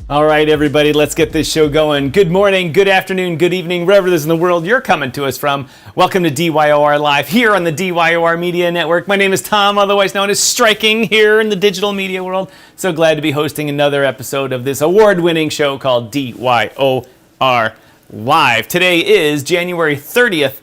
All right, everybody, let's get this show going. Good morning, good afternoon, good evening, wherever it is in the world you're coming to us from. Welcome to DYOR Live here on the DYOR Media Network. My name is Tom, otherwise known as Striking here in the digital media world. So glad to be hosting another episode of this award-winning show called DYOR Live. Today is January 30th,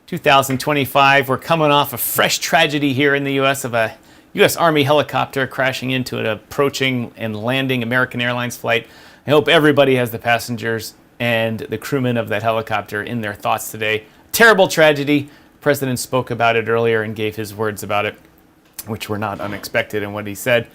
2025. We're coming off a fresh tragedy here in the U.S. of a U.S. Army helicopter crashing into an approaching and landing American Airlines flight. I hope everybody has the passengers and the crewmen of that helicopter in their thoughts today. Terrible tragedy. The President spoke about it earlier and gave his words about it, which were not unexpected in what he said.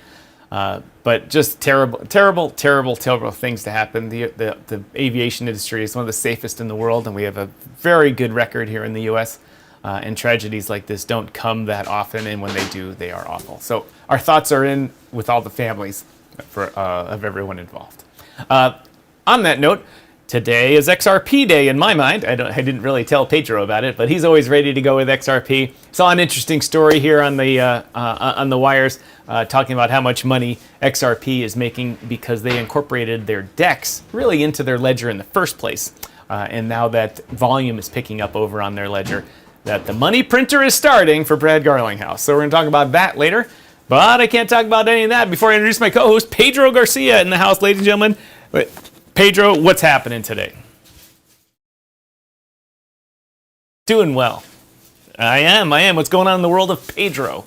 But just terrible things to happen. The aviation industry is one of the safest in the world, and we have a very good record here in the U.S., and tragedies like this don't come that often, and when they do, they are awful. So our thoughts are in with all the families of everyone involved. On that note, today is XRP Day in my mind. I didn't really tell Pedro about it, but he's always ready to go with XRP. Saw an interesting story here on the wires talking about how much money XRP is making because they incorporated their DEX really into their ledger in the first place. And now that volume is picking up over on their ledger, that the money printer is starting for Brad Garlinghouse. So we're going to talk about that later. But I can't talk about any of that before I introduce my co-host, Pedro Garcia, in the house, ladies and gentlemen. Pedro, what's happening today? Doing well. I am. What's going on in the world of Pedro?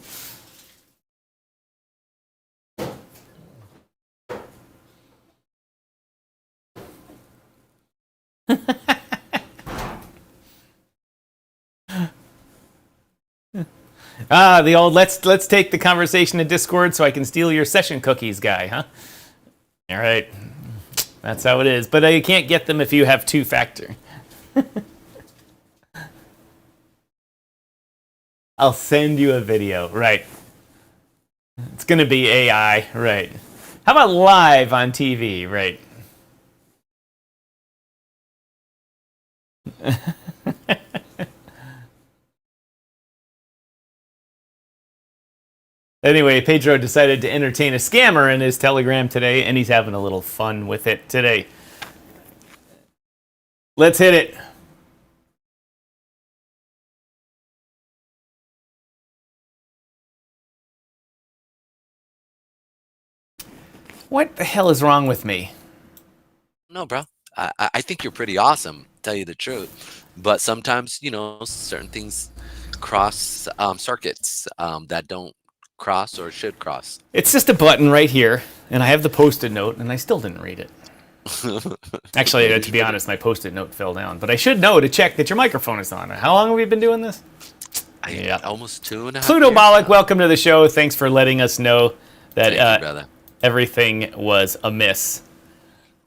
The old let's take the conversation to Discord so I can steal your session cookies guy, huh? All right. That's how it is. But you can't get them if you have two-factor. I'll send you a video. Right. It's going to be AI. Right. How about live on TV? Right. Anyway, Pedro decided to entertain a scammer in his Telegram today, and he's having a little fun with it today. Let's hit it. What the hell is wrong with me? No, bro. I think you're pretty awesome, tell you the truth. But sometimes, certain things cross circuits that don't cross or should cross. It's just a button right here, and I have the Post-it note, and I still didn't read it. Actually, to be honest, my Post-it note fell down. But I should know to check that your microphone is on. How long have we been doing this? Almost 2.5 years. Plutobolic, welcome to the show. Thanks for letting us know that everything was amiss.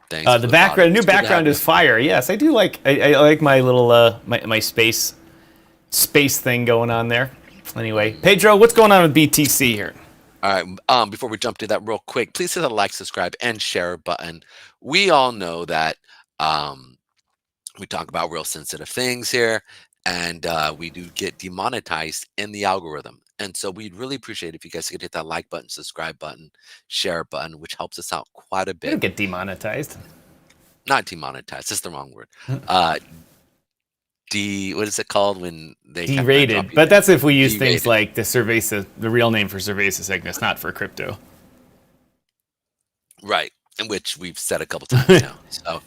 Thanks. The new background is fire. Yes, I do like. I like my little my space thing going on there. Anyway, Pedro, what's going on with BTC here? All right. Before we jump to that real quick, please hit the like, subscribe, and share button. We all know that we talk about real sensitive things here, and we do get demonetized in the algorithm. And so we'd really appreciate if you guys could hit that like button, subscribe button, share button, which helps us out quite a bit. You don't get demonetized. Not demonetized. That's the wrong word. What is it called when they derated? But that's if we use derated. Things like the real name for Cerveza Cygnus, not for crypto. Right, in which we've said a couple times now. So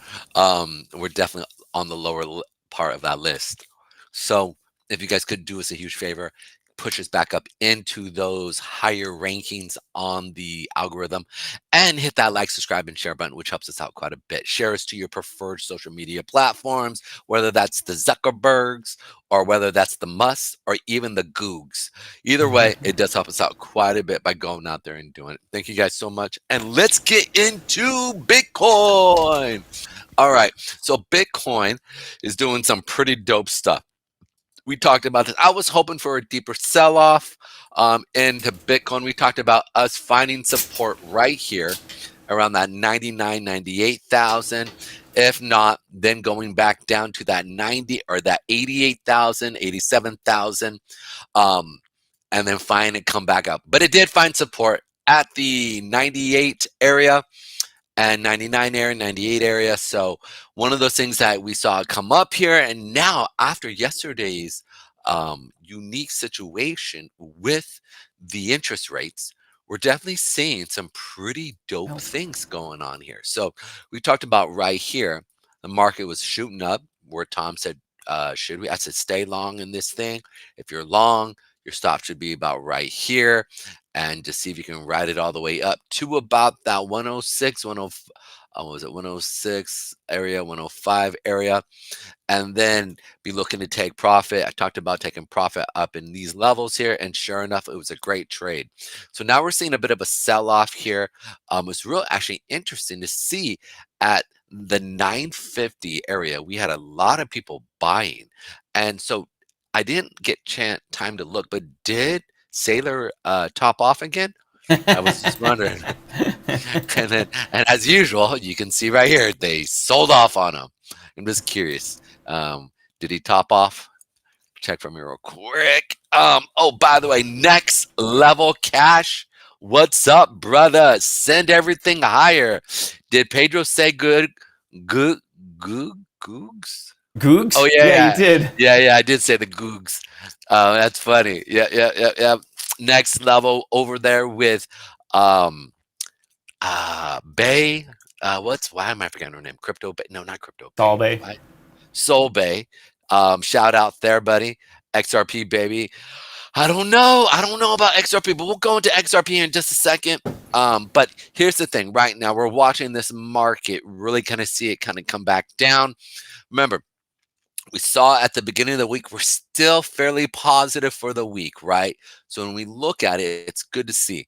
we're definitely on the lower part of that list. So if you guys could do us a huge favor, push us back up into those higher rankings on the algorithm, and hit that like, subscribe, and share button, which helps us out quite a bit. Share us to your preferred social media platforms, whether that's the Zuckerbergs or whether that's the Musks or even the Googs. Either way, it does help us out quite a bit by going out there and doing it. Thank you guys so much. And let's get into Bitcoin. All right. So Bitcoin is doing some pretty dope stuff. We talked about this. I was hoping for a deeper sell-off into Bitcoin. We talked about us finding support right here around that 99, 98,000. If not, then going back down to that 90 or that 88,000, 87,000, and then find it come back up. But it did find support at the 98 area. and 99 area, 98 area. So one of those things that we saw come up here, and now after yesterday's unique situation with the interest rates, we're definitely seeing some pretty dope things going on here. So we talked about right here, the market was shooting up where Tom said, should we? I said, stay long in this thing. If you're long, your stop should be about right here. And to see if you can ride it all the way up to about that 106, 10, what was it, 106 area, 105 area, and then be looking to take profit. I talked about taking profit up in these levels here, and sure enough, it was a great trade. So now we're seeing a bit of a sell-off here. It's real actually interesting to see at the 950 area, we had a lot of people buying. And so I didn't get time to look, but did Sailor top off again? I was just wondering. And as usual, you can see right here, they sold off on him. I'm just curious. Did he top off? Check for me real quick. Oh, by the way, next level cash. What's up, brother? Send everything higher. Did Pedro say good? Googs? Googs? Oh Yeah, you did. Yeah, I did say the googs. That's funny. Yeah. Next level over there with Bay. Why am I forgetting her name? Crypto Bay? No, not Crypto Bay. Solvay. Why? Soul Bay. Shout out there, buddy. XRP baby. I don't know about XRP, but we'll go into XRP in just a second. But here's the thing. Right now, we're watching this market really kind of see it kind of come back down. Remember, we saw at the beginning of the week, we're still fairly positive for the week, right? So when we look at it, it's good to see.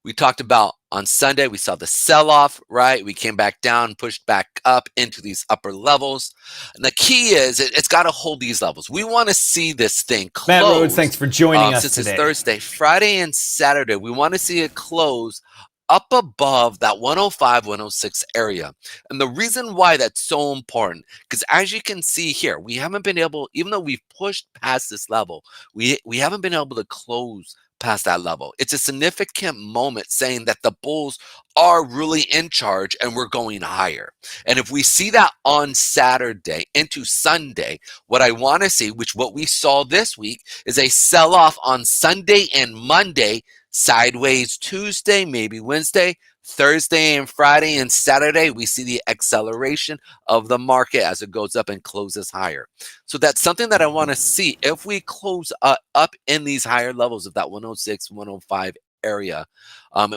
We talked about on Sunday, we saw the sell-off, right? We came back down, pushed back up into these upper levels. And the key is it's got to hold these levels. We want to see this thing close. Matt Rhodes, thanks for joining us since today. It's Thursday, Friday, and Saturday. We want to see it close up above that 105, 106 area. And the reason why that's so important, because as you can see here, we haven't been able, even though we've pushed past this level, we haven't been able to close past that level. It's a significant moment saying that the bulls are really in charge and we're going higher. And if we see that on Saturday into Sunday, what I want to see, which what we saw this week, is a sell-off on Sunday and Monday, sideways Tuesday, maybe Wednesday, Thursday and Friday and Saturday, we see the acceleration of the market as it goes up and closes higher. So that's something that I want to see. If we close up in these higher levels of that 106, 105 area,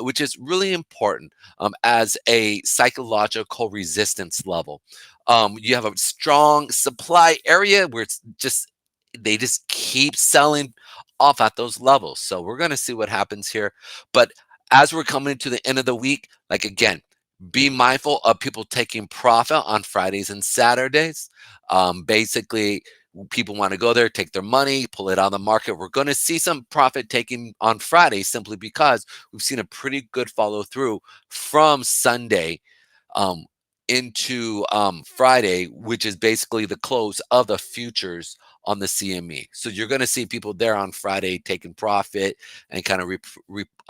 which is really important as a psychological resistance level. You have a strong supply area where it's just, they just keep selling off at those levels. So we're going to see what happens here. But as we're coming to the end of the week, like again, be mindful of people taking profit on Fridays and Saturdays. Basically, people want to go there, take their money, pull it out of the market. We're going to see some profit taking on Friday simply because we've seen a pretty good follow through from Sunday into Friday, which is basically the close of the futures on the CME. So you're going to see people there on Friday taking profit and kind of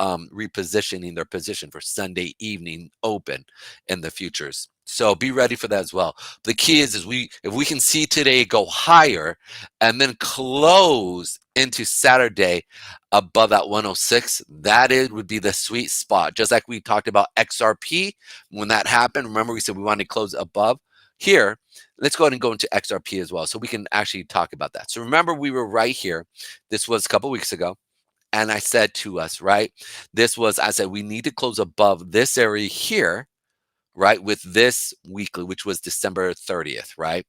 repositioning their position for Sunday evening open in the futures. So be ready for that as well. The key is if we can see today go higher and then close into Saturday above that 106, would be the sweet spot. Just like we talked about XRP when that happened. Remember, we said we wanted to close above here. Let's go ahead and go into XRP as well so we can actually talk about that. So remember, we were right here. This was a couple weeks ago. And I said to us, right, I said, we need to close above this area here, right, with this weekly, which was December 30th, right,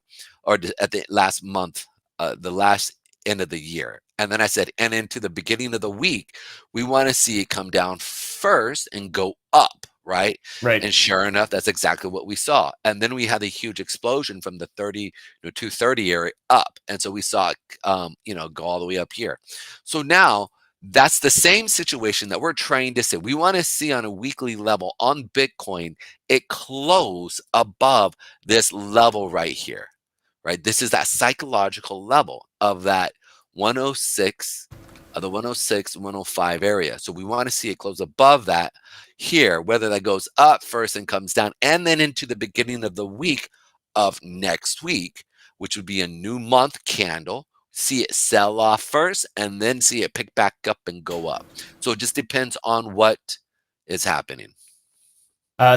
or at the last month, the last end of the year. And then I said, and into the beginning of the week, we want to see it come down first and go up, right? And sure enough, that's exactly what we saw. And then we had a huge explosion from the 230 area up. And so we saw it, go all the way up here. So now, that's the same situation that we're trying to say. We want to see on a weekly level on Bitcoin, it close above this level right here, right? This is that psychological level of that 106 of the 106, 105 area. So we want to see it close above that here, whether that goes up first and comes down, and then into the beginning of the week of next week, which would be a new month candle, see it sell off first and then see it pick back up and go up. So it just depends on what is happening.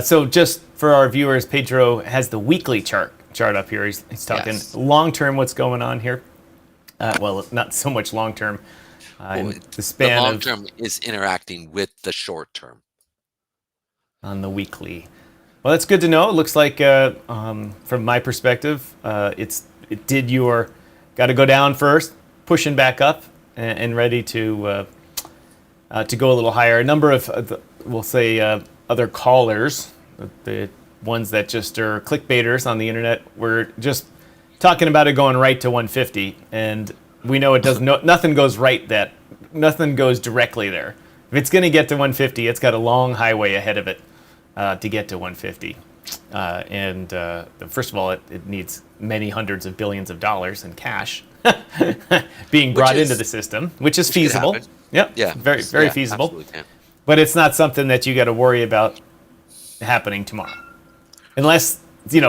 So just for our viewers, Pedro has the weekly chart up here. He's talking long term. What's going on here? Well, not so much long term. The span the long term is interacting with the short term on the weekly. Well, that's good to know. It looks like, from my perspective, it did your got to go down first, pushing back up, and ready to go a little higher. A number of we'll say other callers, the ones that just are clickbaiters on the internet, were just talking about it going right to 150, and we know it doesn't. Nothing goes right. Nothing goes directly there. If it's going to get to 150, it's got a long highway ahead of it to get to 150. First of all, it needs many hundreds of billions of dollars in cash being brought into the system, which is feasible. Yep. Yeah, very feasible. But it's not something that you got to worry about happening tomorrow, unless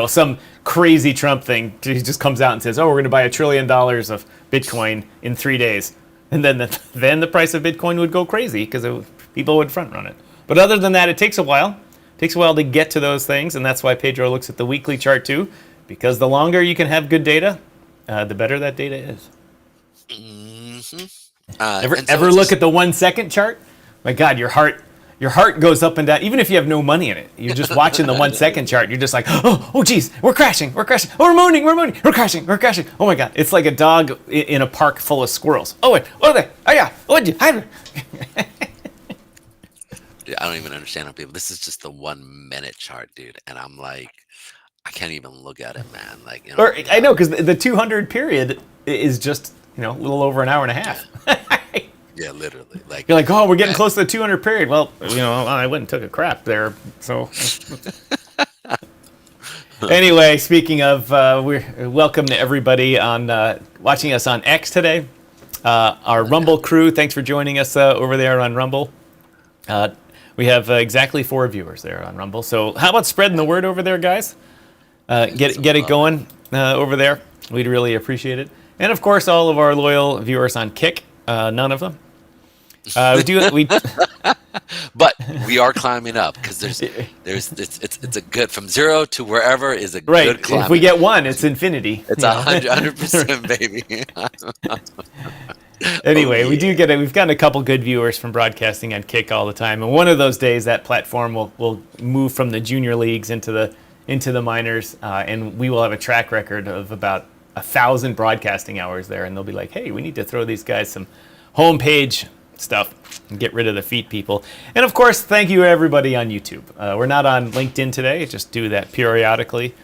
some crazy Trump thing just comes out and says, "Oh, we're going to buy $1 trillion of Bitcoin in 3 days," and then the price of Bitcoin would go crazy because people would front run it. But other than that, it takes a while. It takes a while to get to those things, and that's why Pedro looks at the weekly chart too, because the longer you can have good data, the better that data is. Mm-hmm. Ever look at the 1 second chart? My God, your heart goes up and down. Even if you have no money in it, you're just watching the 1 second chart. You're just like, oh, geez, we're crashing. Oh, we're moaning, we're crashing. Oh my God, it's like a dog in a park full of squirrels. Oh wait, I don't even understand how people. This is just the 1 minute chart, dude, and I'm like, I can't even look at it, man. Like, I know, because the 200 period is just a little over an hour and a half. Yeah, literally. Like, you're like, oh, we're getting close to the 200 period. Well, I went and took a crap there. So anyway, speaking of, we're welcome to everybody on watching us on X today. Our Rumble crew, thanks for joining us over there on Rumble. We have exactly 4 viewers there on Rumble. So how about spreading the word over there, guys? Get it going over there. We'd really appreciate it. And of course, all of our loyal viewers on Kick. None of them. But we are climbing up because it's a good from 0 to wherever is a good climb. If we get 1, it's infinity. It's 100%, baby. Anyway, we've gotten a couple good viewers from broadcasting on Kick all the time, and one of those days that platform will move from the junior leagues into the minors, and we will have a track record of about 1,000 broadcasting hours there, and they'll be like, hey, we need to throw these guys some homepage stuff and get rid of the feet people. And of course, thank you everybody on YouTube. We're not on LinkedIn today, just do that periodically,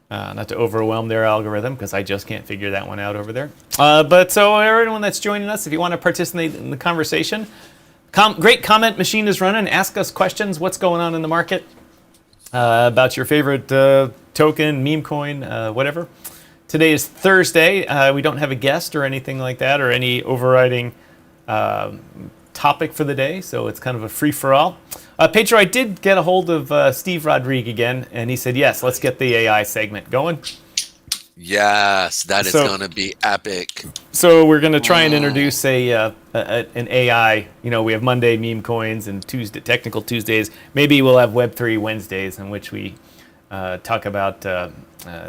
not to overwhelm their algorithm, because I just can't figure that one out over there. But so everyone that's joining us, if you want to participate in the conversation, great comment machine is running. Ask us questions. What's going on in the market? About your favorite token, meme coin, whatever. Today is Thursday. We don't have a guest or anything like that, or any overriding topic for the day, so it's kind of a free-for-all. Pedro, I did get a hold of Steve Rodrigue again, and he said, yes, let's get the AI segment going. Yes, that is going to be epic. So we're going to try and introduce an AI. We have Monday meme coins and Tuesday technical Tuesdays. Maybe we'll have Web3 Wednesdays, in which we talk about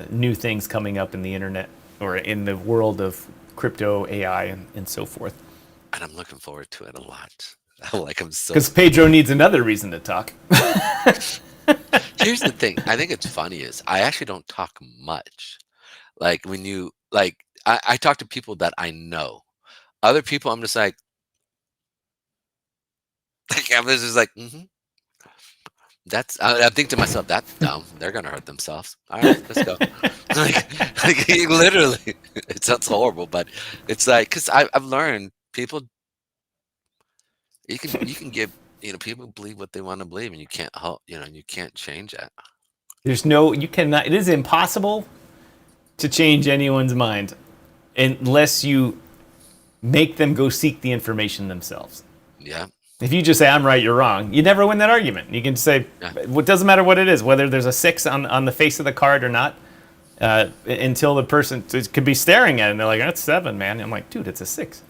new things coming up in the internet or in the world of crypto, AI, and so forth. And I'm looking forward to it a lot. I'm so, because Pedro needs another reason to talk. Here's the thing. I think it's funny is I actually don't talk much. Like when you I talk to people that I know. Other people, I'm just like I'm just like, I think to myself, that's dumb. They're gonna hurt themselves. All right, let's go. like literally, it sounds horrible, but it's like because I've learned people. You can give people believe what they want to believe, and you can't help you can't change that. You cannot. It is impossible to change anyone's mind unless you make them go seek the information themselves. Yeah. If you just say, I'm right, you're wrong, you never win that argument. You can say, it doesn't matter what it is, whether there's a 6 on the face of the card or not, until the person could be staring at it and they're like, that's 7, man. I'm like, dude, it's a 6.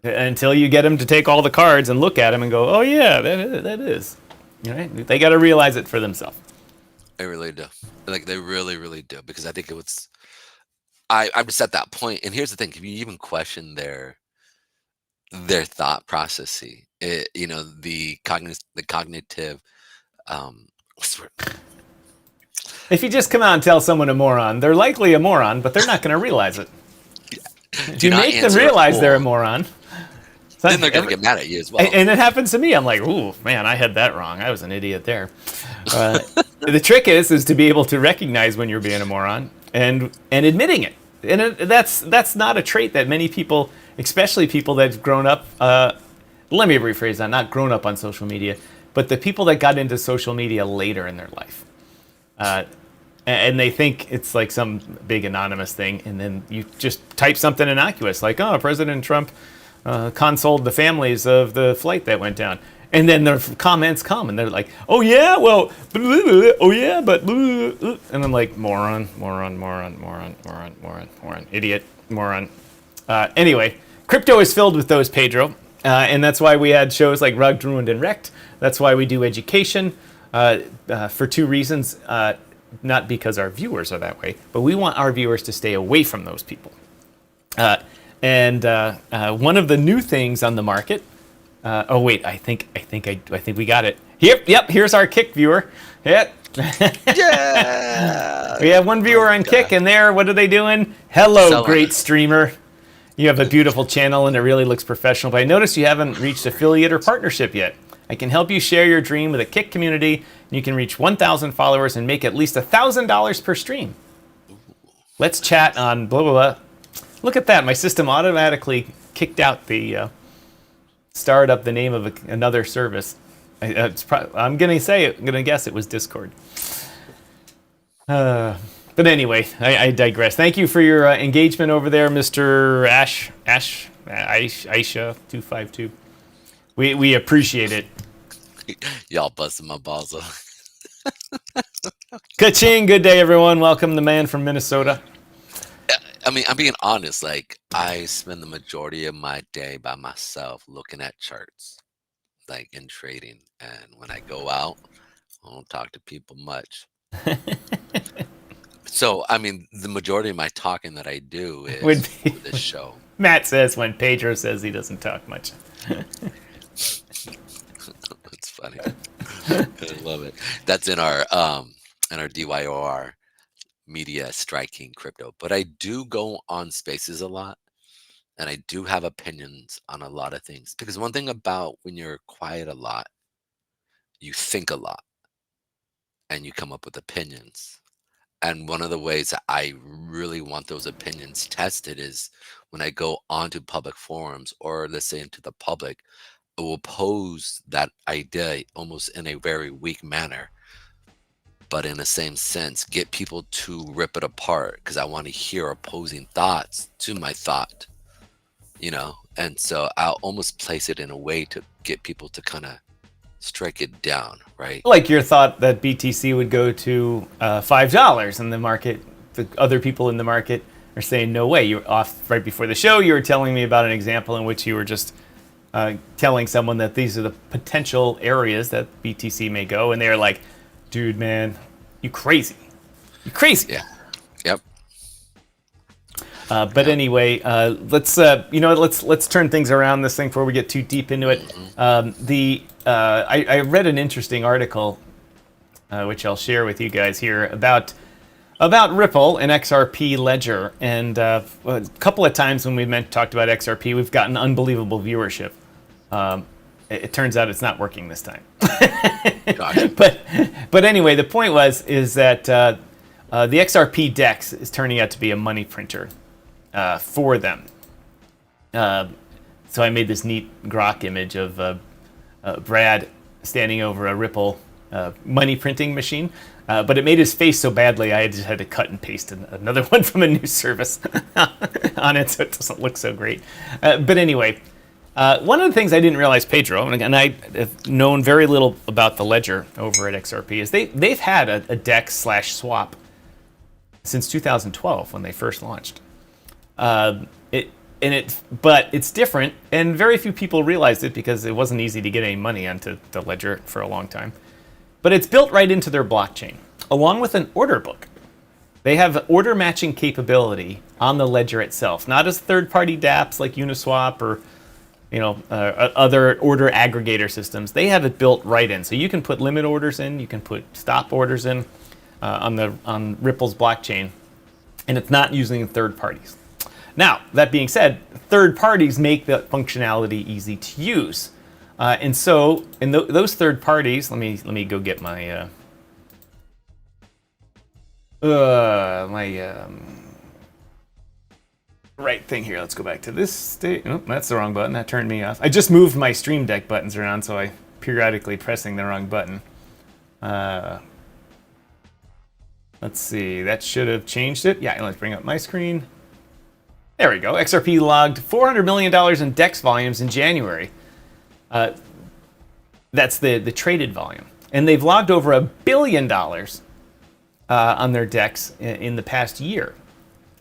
Until you get them to take all the cards and look at them and go, oh, yeah, that is. Right? They got to realize it for themselves. They really do. Like, they really, really do. Because I think it was, I'm just at that point. And here's the thing. If you even question their thought process, the cognitive, what's the word? If you just come out and tell someone a moron, they're likely a moron, but they're not going to realize it. If you make them realize they're a moron, then they're going to get mad at you as well. And it happens to me. I'm like, ooh, man, I had that wrong. I was an idiot there. The trick is to be able to recognize when you're being a moron and admitting it. And that's not a trait that many people, especially people that have grown up, let me rephrase that, not grown up on social media, but the people that got into social media later in their life. And they think it's like some big anonymous thing, and then you just type something innocuous, like, oh, President Trump consoled the families of the flight that went down. And then the comments come, and they're like, oh, yeah, well, oh, yeah, but, and I'm like, moron, idiot, moron. Anyway, crypto is filled with those, Pedro, and that's why we had shows like Rugged, Ruined, and Wrecked. That's why we do education for 2 reasons, not because our viewers are that way, but we want our viewers to stay away from those people. And one of the new things on the market. Oh wait, I think we got it. Yep. Here's our Kick viewer. Yep. Yeah. We have one viewer on Kick, and there, what are they doing? Hello, great streamer. You have a beautiful channel, and it really looks professional. But I noticed you haven't reached affiliate or partnership yet. I can help you share your dream with a Kick community, and you can reach 1,000 followers and make at least $1,000 per stream. Let's chat on blah, blah, blah. Look at that. My system automatically kicked out the start up the name of another service. I'm going to guess it was Discord. But anyway, I digress. Thank you for your engagement over there, Mr. Aisha252. We appreciate it. Y'all busting my balls off. Ka-ching. Good day, everyone. Welcome the man from Minnesota. I mean, I'm being honest. Like, I spend the majority of my day by myself looking at charts, like in trading. And when I go out, I don't talk to people much. So, I mean, the majority of my talking that I do is for this show. Matt says when Pedro says he doesn't talk much. That's funny. I love it. That's in our DYOR Media Striking Crypto. But I do go on spaces a lot, and I do have opinions on a lot of things. Because one thing about when you're quiet a lot, you think a lot, and you come up with opinions. And one of the ways that I really want those opinions tested is when I go onto public forums, or let's say into the public, I will pose that idea almost in a very weak manner, but in the same sense, get people to rip it apart, because I want to hear opposing thoughts to my thought, and so I'll almost place it in a way to get people to kind of strike it down, right? Like your thought that BTC would go to $5 in the market. The other people in the market are saying, no way. You're off right before the show. You were telling me about an example in which you were just telling someone that these are the potential areas that BTC may go. And they're like, dude, man, you crazy. You crazy. Yeah. Yep. But anyway, let's turn things around this thing before we get too deep into it. I read an interesting article, which I'll share with you guys here about Ripple and XRP Ledger, and a couple of times when we've talked about XRP, we've gotten unbelievable viewership. It turns out it's not working this time. Gotcha. But anyway, the point is that the XRP DEX is turning out to be a money printer for them. So I made this neat grok image of Brad standing over a Ripple money printing machine. But it made his face so badly, I just had to cut and paste another one from a new service on it, so it doesn't look so great. But anyway, one of the things I didn't realize, Pedro, and I have known very little about the ledger over at XRP, is they've had a DEX/swap since 2012 when they first launched. But it's different, and very few people realized it because it wasn't easy to get any money onto the ledger for a long time. But it's built right into their blockchain, along with an order book. They have order matching capability on the ledger itself, not as third-party dApps like Uniswap or other order aggregator systems. They have it built right in, so you can put limit orders in, you can put stop orders in on Ripple's blockchain, and it's not using third parties. Now, that being said, third parties make the functionality easy to use. And so, in those third parties, let me go get my right thing here. Let's go back to this state. Oh, that's the wrong button. That turned me off. I just moved my Stream Deck buttons around, so I periodically pressing the wrong button. Let's see. That should have changed it. Yeah, let's bring up my screen. There we go. XRP logged $400 million in DEX volumes in January. That's the traded volume. And they've logged over $1 billion on their DEX in the past year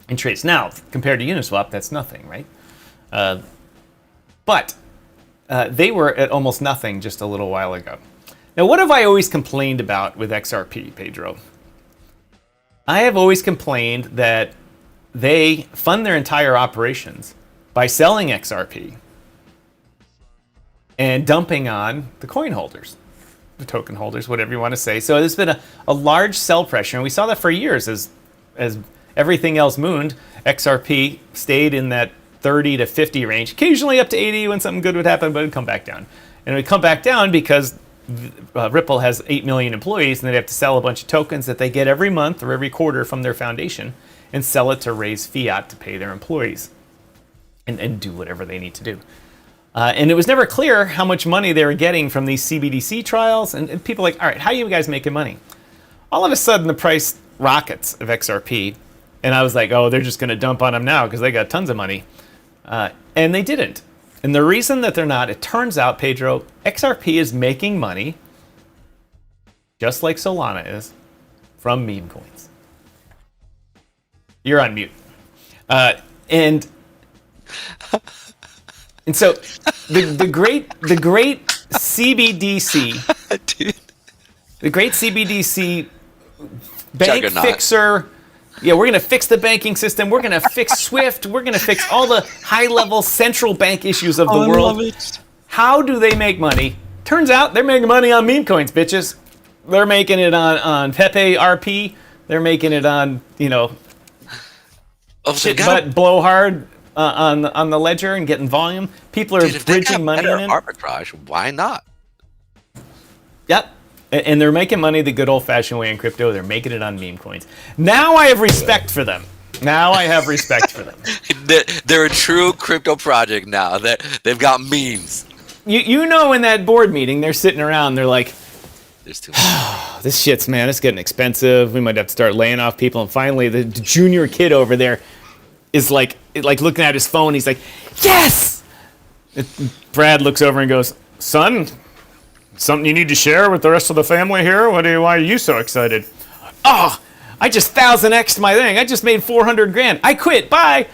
in trades. Now, compared to Uniswap, that's nothing, right? But they were at almost nothing just a little while ago. Now, what have I always complained about with XRP, Pedro? I have always complained that they fund their entire operations by selling XRP and dumping on the coin holders, the token holders, whatever you want to say. So there's been a large sell pressure, and we saw that for years as everything else mooned. XRP stayed in that 30 to 50 range, occasionally up to 80 when something good would happen, but it would come back down. And it would come back down because Ripple has 8 million employees, and they'd have to sell a bunch of tokens that they get every month or every quarter from their foundation and sell it to raise fiat to pay their employees and do whatever they need to do. And it was never clear how much money they were getting from these CBDC trials. And people are like, all right, how are you guys making money? All of a sudden, the price rockets of XRP. And I was like, oh, they're just going to dump on them now because they got tons of money. And they didn't. And the reason that they're not, it turns out, Pedro, XRP is making money, just like Solana is, from meme coins. You're on mute. And so the great CBDC, Dude. the great CBDC bank Juggernaut. fixer. Yeah, we're going to fix the banking system. We're going to fix SWIFT. We're going to fix all the high-level central bank issues of the world. How do they make money? Turns out they're making money on meme coins, bitches. They're making it on Pepe RP. They're making it on, shit butt blowhard on the ledger and getting volume. People are bridging money in it. Arbitrage, why not? Yep. And they're making money the good old-fashioned way in crypto. They're making it on meme coins. Now I have respect for them. They're a true crypto project now. They've got memes. You know, in that board meeting, they're sitting around. They're like, "There's too much. This shit's, man, it's getting expensive. We might have to start laying off people." And finally, the junior kid over there is like looking at his phone. He's like, "Yes!" Brad looks over and goes, "Son, something you need to share with the rest of the family here? Why are you so excited?" "Oh, I just 1000x'd my thing. I just made 400 grand. I quit. Bye."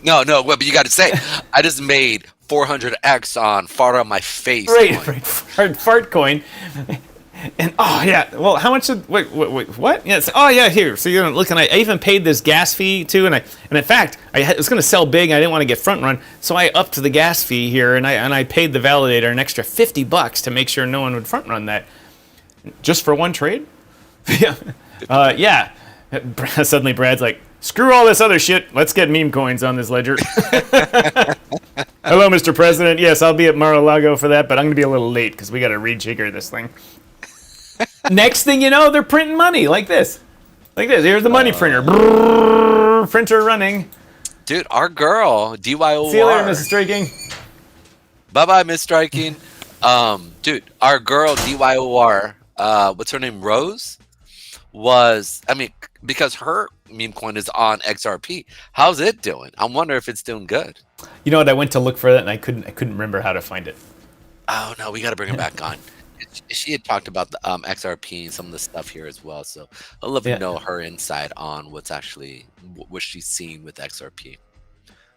No, but you got to say, I just made 400x on fart on my face. Right, fart coin. And oh yeah, well, how much? Wait, what? Yes. Oh yeah, here. So you're looking. I even paid this gas fee too, and in fact, I was going to sell big. I didn't want to get front run, so I upped the gas fee here, and I paid the validator an extra $50 to make sure no one would front run that, just for one trade. Yeah. Yeah. Suddenly, Brad's like, "Screw all this other shit. Let's get meme coins on this ledger." "Hello, Mr. President. Yes, I'll be at Mar-a-Lago for that, but I'm going to be a little late because we got to rejigger this thing." Next thing you know, they're printing money like this. Here's the money printer. Brrr, printer running. Dude, our girl, DYOR. See you later, Mrs. Striking. Bye-bye, Miss Striking. Dude, our girl, DYOR, what's her name, Rose, was, I mean, because her meme coin is on XRP. How's it doing? I wonder if it's doing good. You know what? I went to look for that and I couldn't remember how to find it. Oh no, we got to bring her back on. She had talked about the XRP and some of the stuff here as well. So I'd love to know her insight on what's actually what she's seeing with XRP.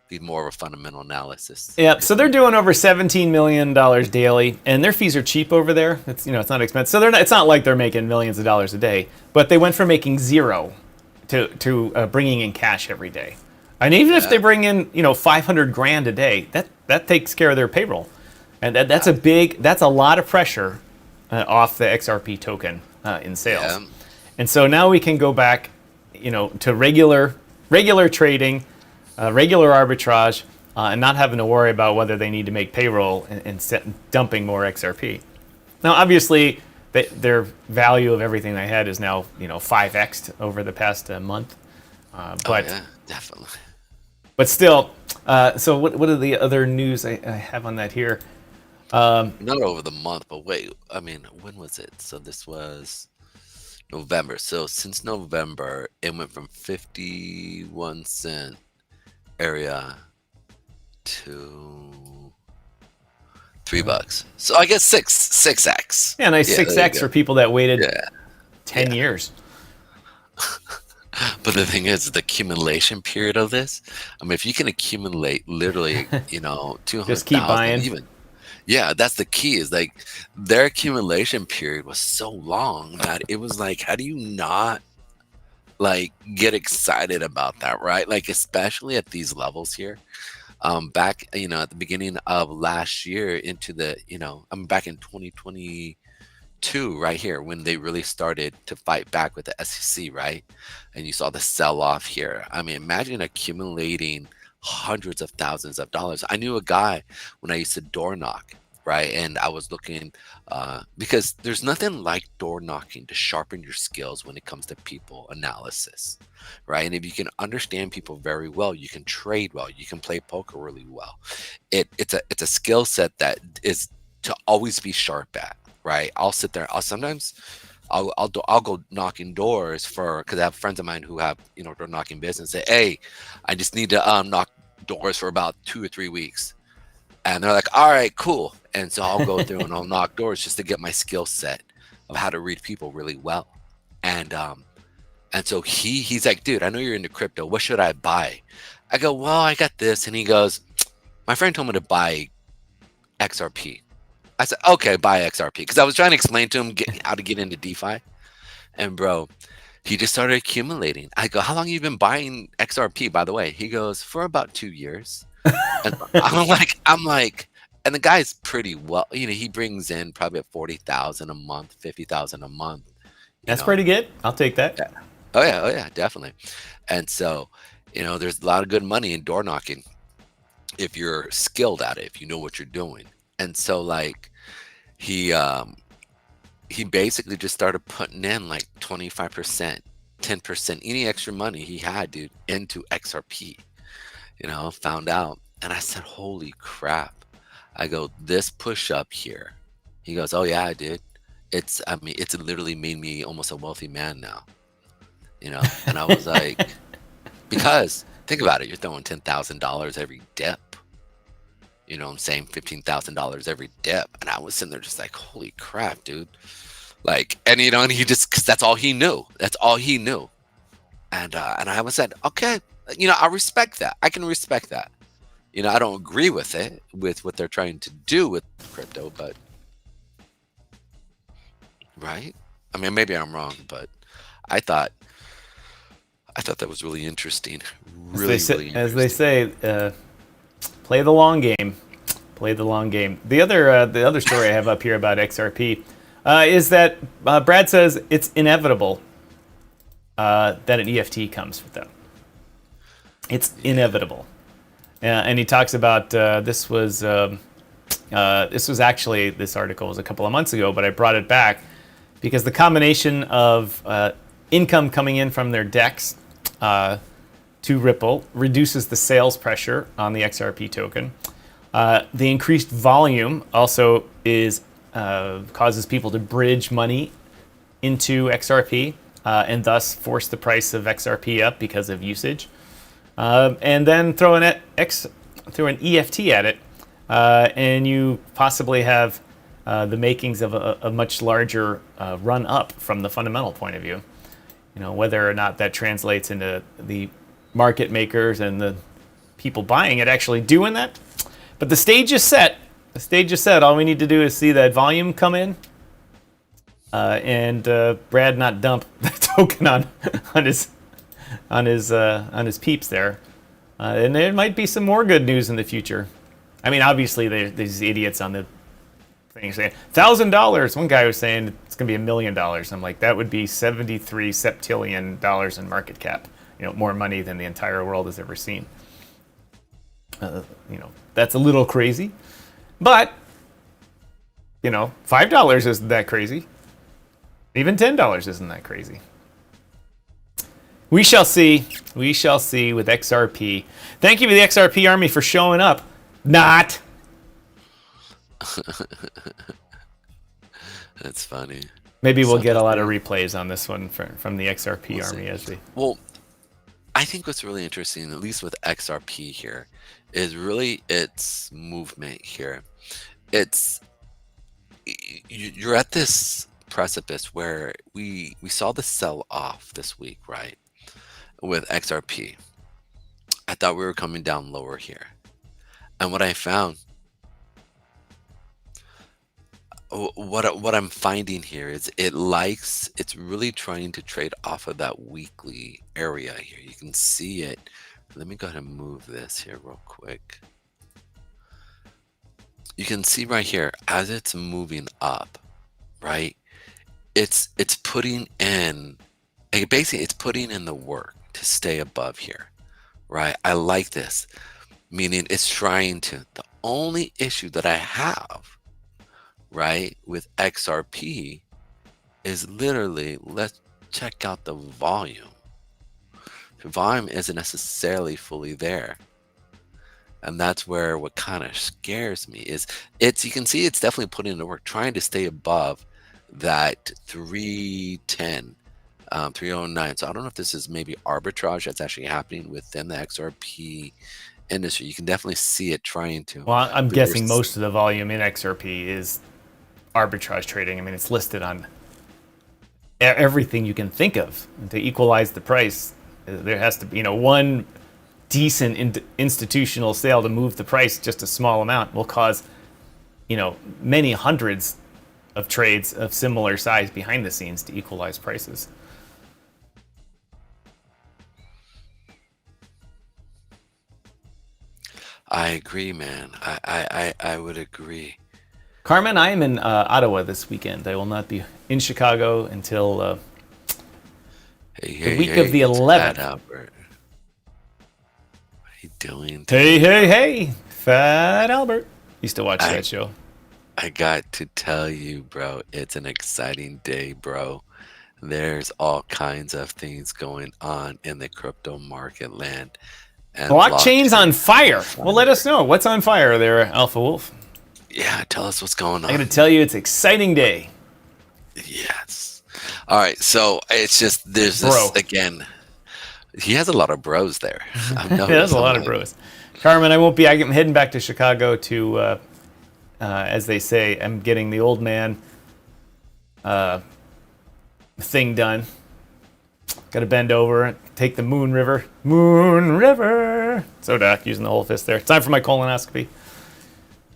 Be more of a fundamental analysis. Yeah, so they're doing over $17 million daily, and their fees are cheap over there. It's it's not expensive. So it's not like they're making millions of dollars a day, but they went from making zero to bringing in cash every day. And even if they bring in 500 grand a day, that takes care of their payroll, and that's a lot of pressure off the XRP token in sales. Yeah. And so now we can go back, to regular trading. Regular arbitrage, and not having to worry about whether they need to make payroll and dumping more XRP. Now, obviously, their value of everything they had is now 5x'd over the past month. But yeah, definitely. But still, so what are the other news I have on that here? Not over the month, but wait, I mean, when was it? So this was November. So since November, it went from 51 cent area to $3. So I guess 6x. Yeah, nice 6x for people that waited 10 years. But the thing is, the accumulation period of this, I mean, if you can accumulate literally, 200,000, just keep buying. Even. Yeah, that's the key, is like their accumulation period was so long that it was like, how do you not like get excited about that, right? Like, especially at these levels here. Back, at the beginning of last year into the, I'm back in 2022 right here when they really started to fight back with the SEC, right? And you saw the sell off here. I mean, imagine accumulating hundreds of thousands of dollars. I knew a guy when I used to door knock, right? And I was looking, because there's nothing like door knocking to sharpen your skills when it comes to people analysis, right? And if you can understand people very well, you can trade well, you can play poker really well. It's a skill set that is to always be sharp at, right? I'll sit there. I'll go knocking doors because I have friends of mine who have door knocking business. Say, hey, I just need to knock doors for about 2 or 3 weeks. And they're like, all right, cool. And so I'll go through and I'll knock doors just to get my skill set of how to read people really well. And so he's like, dude, I know you're into crypto. What should I buy? I go, well, I got this. And he goes, my friend told me to buy XRP. I said, okay, buy XRP. Because I was trying to explain to him how to get into DeFi. And bro, he just started accumulating. I go, how long have you been buying XRP, by the way? He goes, for about 2 years. And I'm like, and the guy's pretty well, he brings in probably 40,000 a month, 50,000 a month. That's pretty good. I'll take that. Yeah. Oh yeah, definitely. And so, there's a lot of good money in door knocking if you're skilled at it, if you know what you're doing. And so like he basically just started putting in like 25%, 10%, any extra money he had, dude, into XRP. Found out. And I said, holy crap. I go, this push up here. He goes, oh yeah, dude. It's literally made me almost a wealthy man now. And I was like, because think about it, you're throwing $10,000 every dip. I'm saying $15,000 every dip. And I was sitting there just like, holy crap, dude. Like, and and he just, cause that's all he knew. That's all he knew. And I was said, okay, I respect that. I can respect that. I don't agree with it, with what they're trying to do with crypto, but right? I mean, maybe I'm wrong, but I thought that was really interesting. Really interesting. As they say, play the long game. Play the long game. The other story I have up here about XRP is that Brad says it's inevitable that an EFT comes with them. It's inevitable. And he talks about this actually, this article was a couple of months ago, but I brought it back because the combination of income coming in from their DEX to Ripple reduces the sales pressure on the XRP token. The increased volume also causes people to bridge money into XRP and thus force the price of XRP up because of usage, and then throw an EFT at it, and you possibly have the makings of a much larger run up from the fundamental point of view. Whether or not that translates into the market makers and the people buying it actually doing that. But the stage is set. The stage is set. All we need to do is see that volume come in, and Brad not dump the token on his peeps there. And there might be some more good news in the future. I mean, obviously, there's these idiots on the thing saying $1,000. One guy was saying it's going to be $1 million. I'm like, that would be 73 septillion dollars in market cap. More money than the entire world has ever seen. That's a little crazy, but $5 isn't that crazy. Even $10 isn't that crazy. We shall see. We shall see with XRP. Thank you to the XRP army for showing up. Not. That's funny. Maybe we'll get a lot of replays on this one from the XRP army as we. Well, I think what's really interesting, at least with XRP here, is really its movement here. You're at this precipice where we saw the sell off this week, right? With XRP. I thought we were coming down lower here. And what I found, what I'm finding here is it's really trying to trade off of that weekly area here. You can see it. Let me go ahead and move this here real quick. You can see right here as it's moving up, right? It's putting in, basically it's putting in the work to stay above here, right? I like this, meaning it's trying to. The only issue that I have, right, with XRP is literally, let's check out the volume. The volume isn't necessarily fully there. And that's where what kind of scares me is you can see it's definitely putting in the work, trying to stay above that 310, 309. So I don't know if this is maybe arbitrage that's actually happening within the XRP industry. You can definitely see it trying to. Well, I'm guessing most of the volume in XRP is arbitrage trading. I mean, it's listed on everything you can think of. And to equalize the price, there has to be, one decent institutional sale to move the price just a small amount will cause, many hundreds of trades of similar size behind the scenes to equalize prices. I agree, man. I would agree. Carmen, I am in Ottawa this weekend. I will not be in Chicago until the week of the 11th. Albert. What are you doing? Hey, Fat Albert. Used to watch that show. I got to tell you, bro, it's an exciting day, bro. There's all kinds of things going on in the crypto market land. And blockchain's on fire. Well, let us know. What's on fire there, Alpha Wolf? Yeah, tell us what's going on. I got to tell you, it's an exciting day. Yes. All right, so it's just, there's this, again, he has a lot of bros there. He has a lot of bros. Carmen, I'm heading back to Chicago to, as they say, I'm getting the old man thing done. Got to bend over, take the Moon River. So Doc, using the whole fist there. Time for my colonoscopy.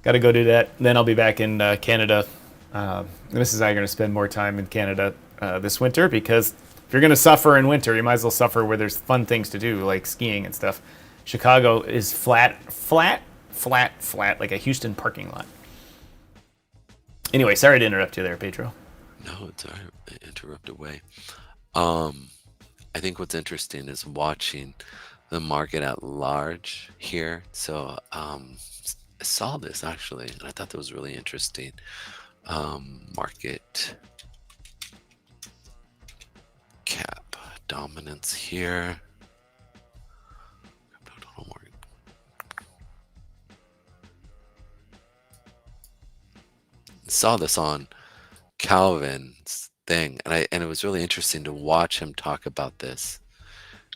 Got to go do that. Then I'll be back in Canada. Mrs. and I are going to spend more time in Canada this winter because if you're going to suffer in winter, you might as well suffer where there's fun things to do, like skiing and stuff. Chicago is flat, like a Houston parking lot. Anyway, sorry to interrupt you there, Pedro. No, it's all right. Interrupt away. I think what's interesting is watching the market at large here. So I saw this actually, and I thought that was really interesting. Market cap dominance here. Saw this on Calvin's thing, and it was really interesting to watch him talk about this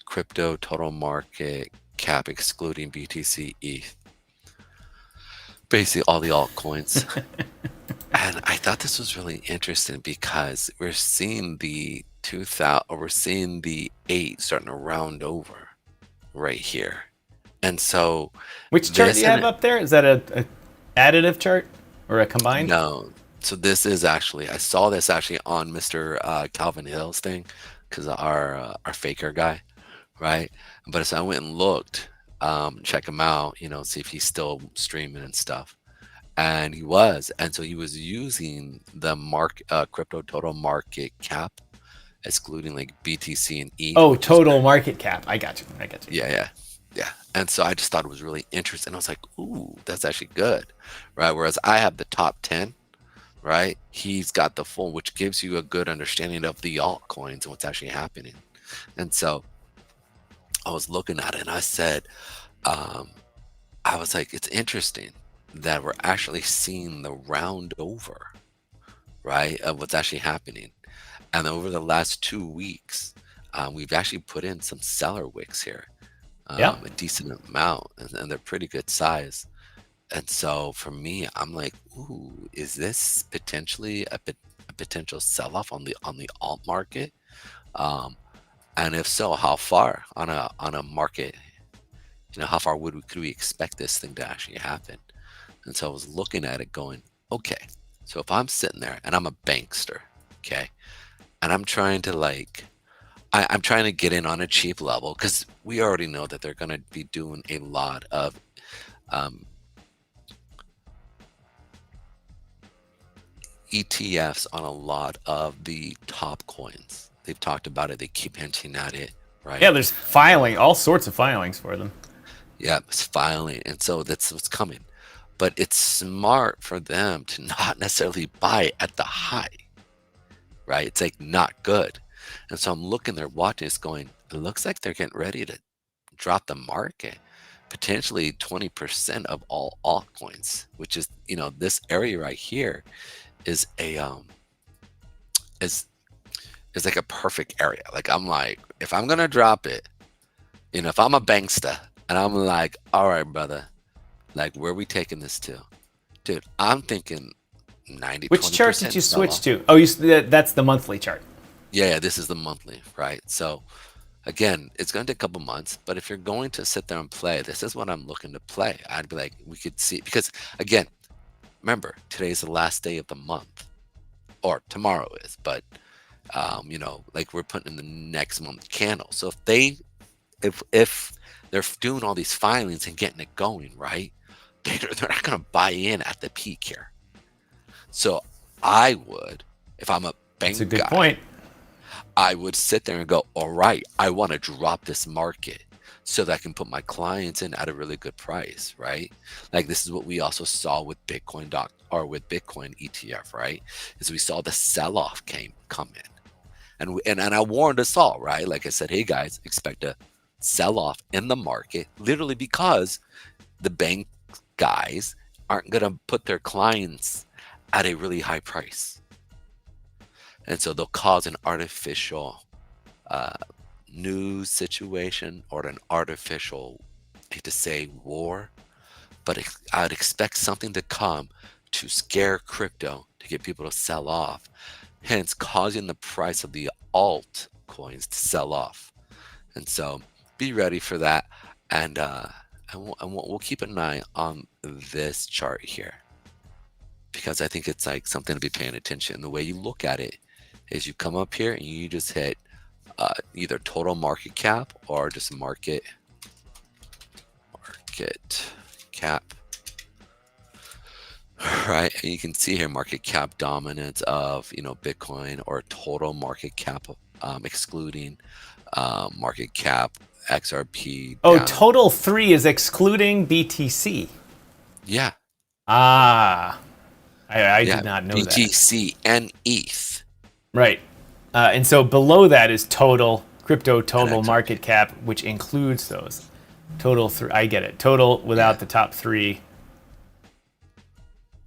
crypto total market cap excluding BTC, ETH, basically all the altcoins. And I thought this was really interesting because we're seeing the 2000, or we're seeing the 8 starting to round over right here. And so Which chart do you have up there? Is that a additive chart or a combined? No. So this is actually, I saw this actually on Mr. Calvin Hill's thing, because our faker guy, right? But so I went and looked, check him out, see if he's still streaming and stuff. And he was, and so he was using the crypto total market cap, excluding like BTC and ETH. Oh, total market cap. I got you. Yeah. And so I just thought it was really interesting. I was like, ooh, that's actually good, right? Whereas I have the top 10, right? He's got the full, which gives you a good understanding of the altcoins and what's actually happening. And so I was looking at it and I said, I was like, it's interesting that we're actually seeing the round over, right, of what's actually happening. And over the last 2 weeks, we've actually put in some seller wicks here, a decent amount, and they're pretty good size. And so for me, I'm like, ooh, is this potentially a potential sell-off on the alt market? And if so, how far on a market? How far could we expect this thing to actually happen? And so I was looking at it going, okay, so if I'm sitting there and I'm a bankster, okay, and I'm trying to I'm trying to get in on a cheap level, because we already know that they're going to be doing a lot of ETFs on a lot of the top coins. They've talked about it. They keep hinting at it, right? Yeah, there's all sorts of filings for them. Yeah, it's filing. And so that's what's coming. But it's smart for them to not necessarily buy at the high, right? It's like not good. And so I'm looking there, watching this going, it looks like they're getting ready to drop the market, potentially 20% of all altcoins, which is, this area right here is is like a perfect area. Like, I'm like, if I'm gonna drop it, if I'm a bankster and I'm like, all right, brother, like, where are we taking this to? Dude, I'm thinking 90. Which chart did you switch to? Oh, that's the monthly chart. Yeah, this is the monthly, right? So again, it's going to take a couple months, but if you're going to sit there and play, this is what I'm looking to play. I'd be like, we could see, because again, remember, today's the last day of the month, or tomorrow is, but like, we're putting in the next month candle. So if they're doing all these filings and getting it going, right, they're not going to buy in at the peak here. So I would, if I'm a bank guy, that's a good point. I would sit there and go, all right, I want to drop this market so that I can put my clients in at a really good price, right? Like, this is what we also saw with Bitcoin ETF, right? Is we saw the sell-off come in. And I warned us all, right? Like I said, hey guys, expect a sell-off in the market, literally because the bank guys aren't going to put their clients at a really high price. And so they'll cause an artificial news situation, or an artificial, I hate to say, war, but I'd expect something to come to scare crypto, to get people to sell off, hence causing the price of the altcoins to sell off. And so be ready for that. And we'll keep an eye on this chart here, because I think it's like something to be paying attention. The way you look at it is you come up here and you just hit either total market cap or just market cap, right? And you can see here market cap dominance of Bitcoin, or total market cap excluding market cap XRP. Oh, total 3 is excluding BTC. Yeah. I did not know that. BTC and ETH. Right. And so below that is crypto total market cap, which includes those. Total 3, I get it. Total without the top 3.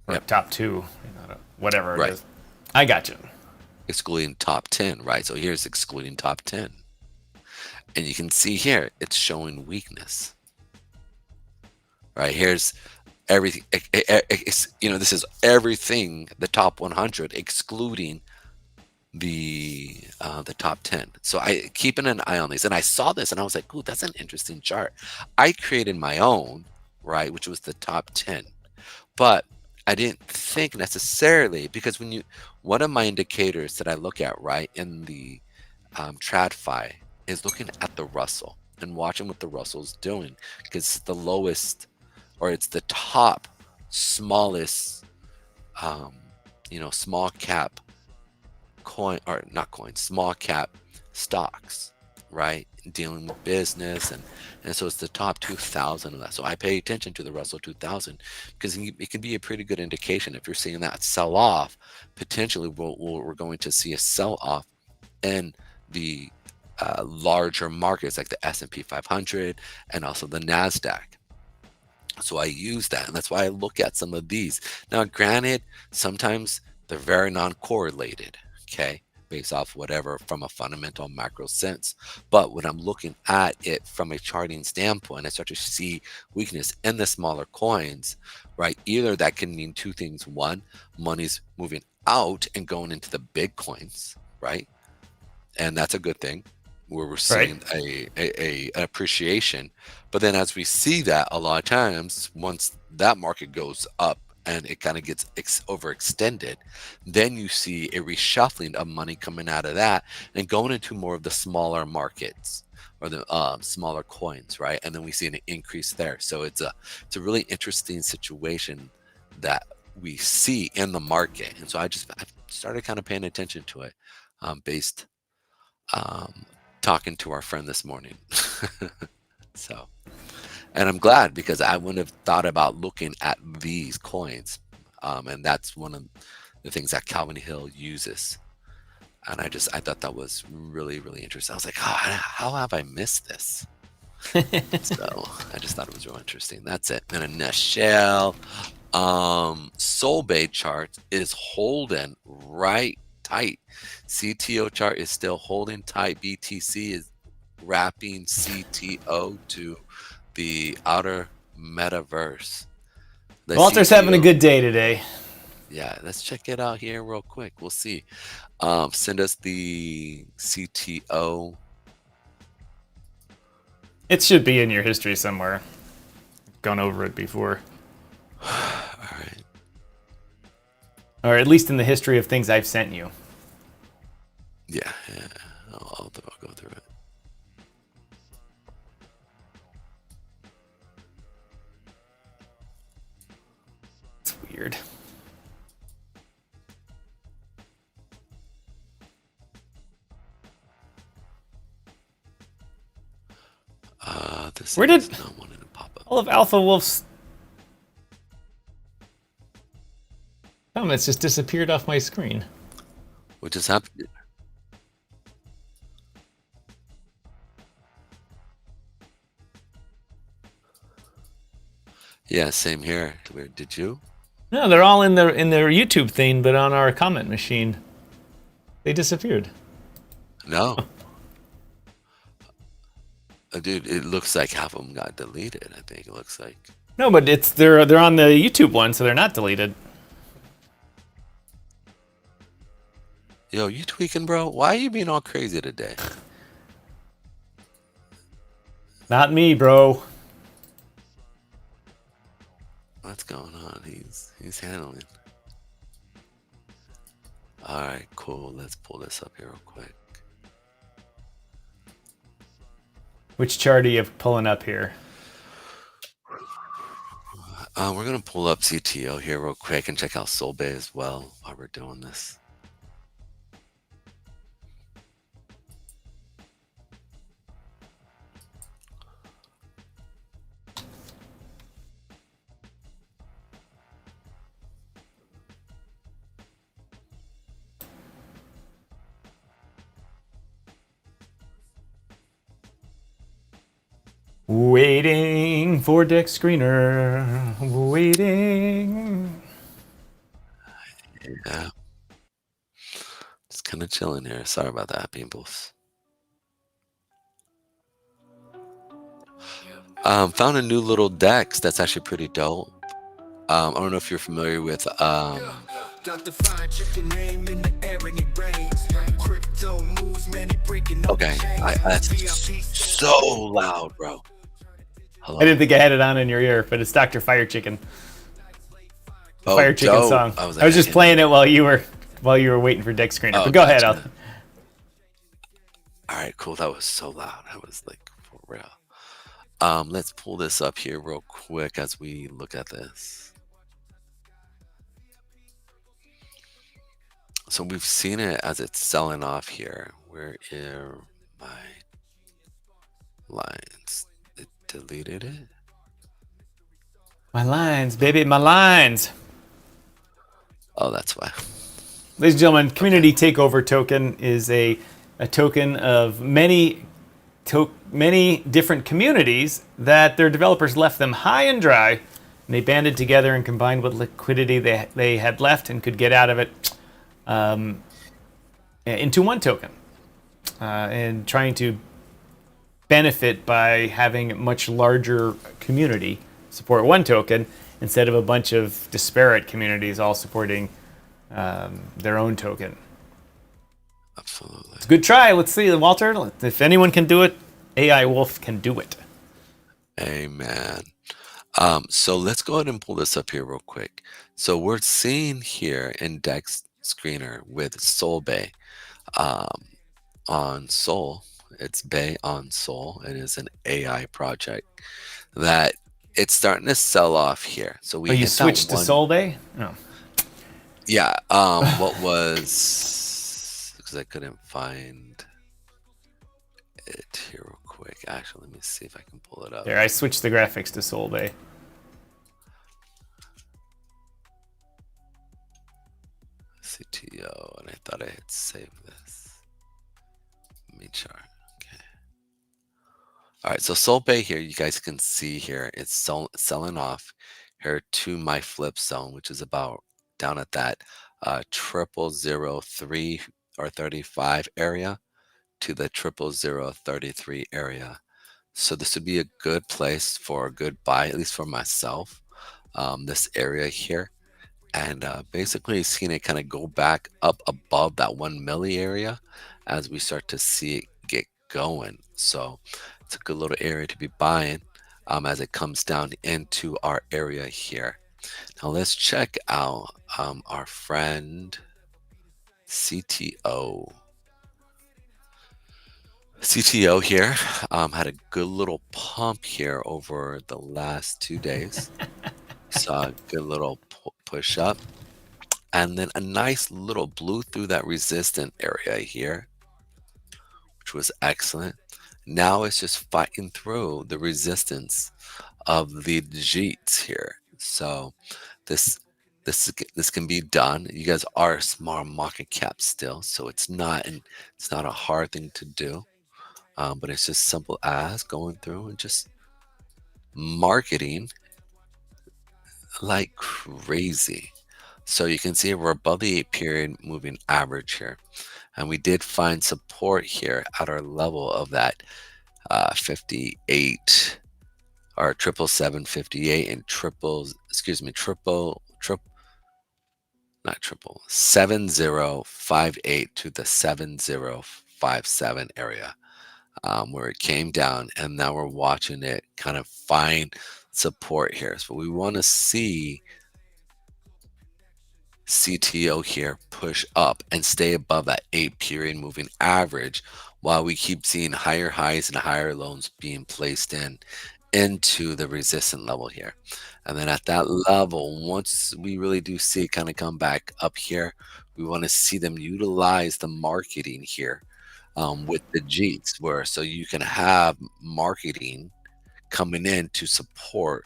Or top 2, whatever it is. I got you. excluding top 10, right? So here's excluding top 10. And you can see here, it's showing weakness, right? Here's everything, this is everything, the top 100, excluding the top 10. So I keeping an eye on these, and I saw this and I was like, ooh, that's an interesting chart. I created my own, right, which was the top 10, but I didn't think necessarily, because one of my indicators that I look at, right, in the TradFi is looking at the Russell and watching what the Russell's doing, because it's the lowest, or it's the top smallest, small cap small cap stocks, right? Dealing with business, and so it's the top 2,000 of that. So I pay attention to the Russell 2000 because it can be a pretty good indication. If you're seeing that sell off, potentially we're going to see a sell off in the larger markets like the S&P 500 and also the NASDAQ. So I use that, and that's why I look at some of these. Now, granted, sometimes they're very non-correlated, okay, based off whatever from a fundamental macro sense. But when I'm looking at it from a charting standpoint, I start to see weakness in the smaller coins, right? Either that can mean two things. One, money's moving out and going into the big coins, right? And that's a good thing, where we're seeing an appreciation. But then as we see that, a lot of times, once that market goes up and it kind of gets overextended, then you see a reshuffling of money coming out of that and going into more of the smaller markets, or the smaller coins, right? And then we see an increase there. So it's a really interesting situation that we see in the market. And so I started kind of paying attention to it, based talking to our friend this morning. So, and I'm glad, because I wouldn't have thought about looking at these coins, and that's one of the things that Calvin Hill uses. And I thought that was really, really interesting. I was like, oh, how have I missed this? So I just thought it was real interesting. That's it in a nutshell. Solbay chart is holding right tight. CTO chart is still holding tight. BTC is wrapping CTO to the outer metaverse. Walter's having a good day today. Yeah, let's check it out here real quick. We'll see. Send us the CTO. It should be in your history somewhere. Gone over it before. All right. Or at least in the history of things I've sent you. Yeah. I'll go through it. It's weird. Where did not wanting to pop up. all of Alpha Wolf's comments just disappeared off my screen? What just happened? Yeah, same here. Did you? No, they're all in their YouTube thing, but on our comment machine, they disappeared. No. Dude, it looks like half of them got deleted. I think it looks like. No, but they're on the YouTube one, so they're not deleted. Yo, you tweaking, bro? Why are you being all crazy today? Not me, bro. What's going on? He's handling. All right, cool. Let's pull this up here real quick. Which chart are you pulling up here? We're gonna pull up CTO here real quick and check out Solbay as well while we're doing this. Waiting for DEX screener. Waiting. Yeah. Just kind of chilling here. Sorry about that, peoples. Found a new little DEX that's actually pretty dope. I don't know if you're familiar with okay, that's so loud, bro. Hello? I didn't think I had it on in your ear, but it's Dr. Fire Chicken. The Fire Chicken dope. song. I was just playing it while you were waiting for Dex Screener. But go ahead. All right, cool. That was so loud. I was like, for real. Let's pull this up here real quick as we look at this. So we've seen it as it's selling off here. Where are my lines? It deleted it. My lines, baby, my lines. Oh, that's why. Ladies and gentlemen, Community Takeover Token is a token of many different communities that their developers left them high and dry, and they banded together and combined what liquidity they had left and could get out of it into one token, and trying to benefit by having a much larger community support one token instead of a bunch of disparate communities all supporting their own token. Absolutely. It's a good try. Let's see, Walter. If anyone can do it, AI Wolf can do it. Amen. So let's go ahead and pull this up here real quick. So we're seeing here in DEX Screener with SolBay on Sol. It's Bay on Sol. It is an AI project that it's starting to sell off here. So we you switched to SolBay? No. Yeah. What was, because I couldn't find it here real quick. Actually, let me see if I can pull it up. There, I switched the graphics to SolBay. CTO, and I thought I had saved this. Let me chart. Okay. All right, so SolBay here, you guys can see here, it's selling off here to my flip zone, which is about down at that 0003 or 35 area to the 00033 area. So this would be a good place for a good buy, at least for myself, this area here. And basically seeing it kind of go back up above that 1 milli area as we start to see it get going. So it's a good little area to be buying as it comes down into our area here. Now let's check out our friend CTO. CTO here had a good little pump here over the last 2 days. Saw a good little push up, and then a nice little blew through that resistant area here, which was excellent. Now it's just fighting through the resistance of the JEETs here. So this can be done. You guys are small market cap still, so it's not a hard thing to do. But it's just simple as going through and just marketing like crazy. So you can see we're above the 8 period moving average here, and we did find support here at our level of that 58 or 77758 and not triple 7058 to the 7057 area, where it came down, and now we're watching it kind of find support here. So we want to see CTO here push up and stay above that 8 period moving average while we keep seeing higher highs and higher lows being placed into the resistant level here. And then at that level, once we really do see it kind of come back up here, we want to see them utilize the marketing here with the JEETs, where so you can have marketing coming in to support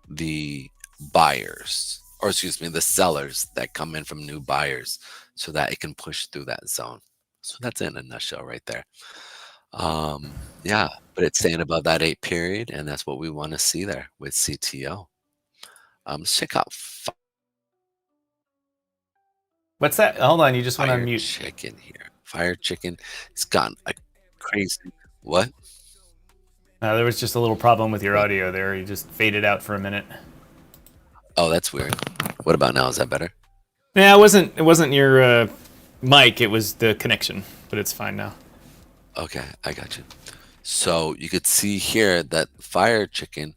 the buyers, or excuse me, the sellers that come in from new buyers, so that it can push through that zone. So that's it in a nutshell right there. Yeah, but it's staying above that 8 period, and that's what we want to see there with CTO. Let's check out What's that? Hold on, you just went on Fire mute. Chicken here. Fire chicken. It's gotten a crazy. What? There was just a little problem with your What? audio there. You just faded out for a minute. Oh, that's weird. What about now? Is that better? Yeah, it wasn't your mic. It was the connection, but it's fine now. Okay, I got you. So you could see here that fire chicken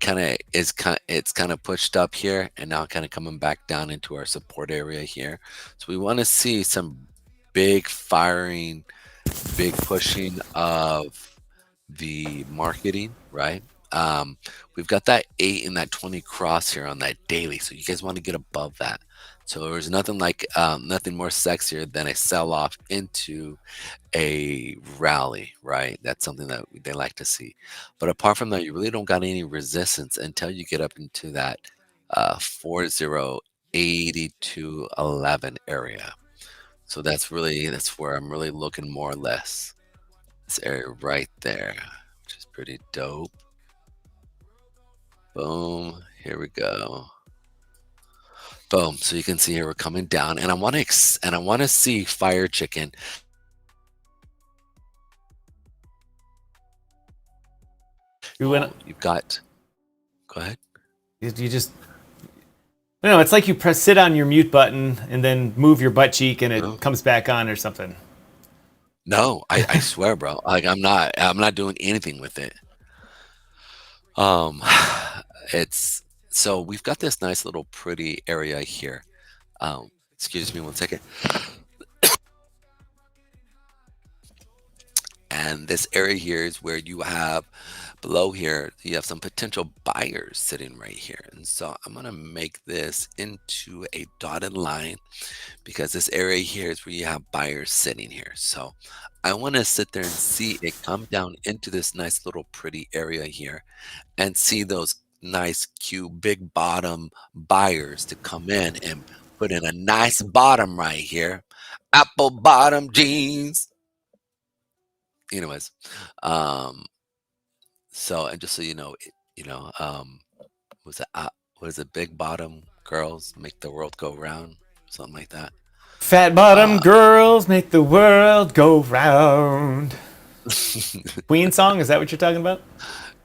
it's kind of pushed up here and now kind of coming back down into our support area here. So we want to see some big firing, big pushing of the marketing, right? We've got that 8 and that 20 cross here on that daily. So you guys want to get above that. So there's nothing like nothing more sexier than a sell off into a rally, right? That's something that they like to see. But apart from that, you really don't got any resistance until you get up into that 4082.11 area. So that's where I'm really looking more or less. This area right there, which is pretty dope. Boom. Here we go. Boom. So you can see here we're coming down, and I want to see fire chicken. You've got. Go ahead. You just. No, it's like you sit on your mute button and then move your butt cheek and it comes back on or something. No, I swear, bro. Like I'm not doing anything with it. It's so we've got this nice little pretty area here. Excuse me one second. And this area here is where you have below here, you have some potential buyers sitting right here. And so I'm going to make this into a dotted line because this area here is where you have buyers sitting here. So I want to sit there and see it come down into this nice little pretty area here and see those nice, cute, big bottom buyers to come in and put in a nice bottom right here. Apple bottom jeans. Anyways, so and just so you know, was it what is it? Big bottom girls make the world go round, something like that. Fat bottom girls make the world go round. Queen song? Is that what you're talking about?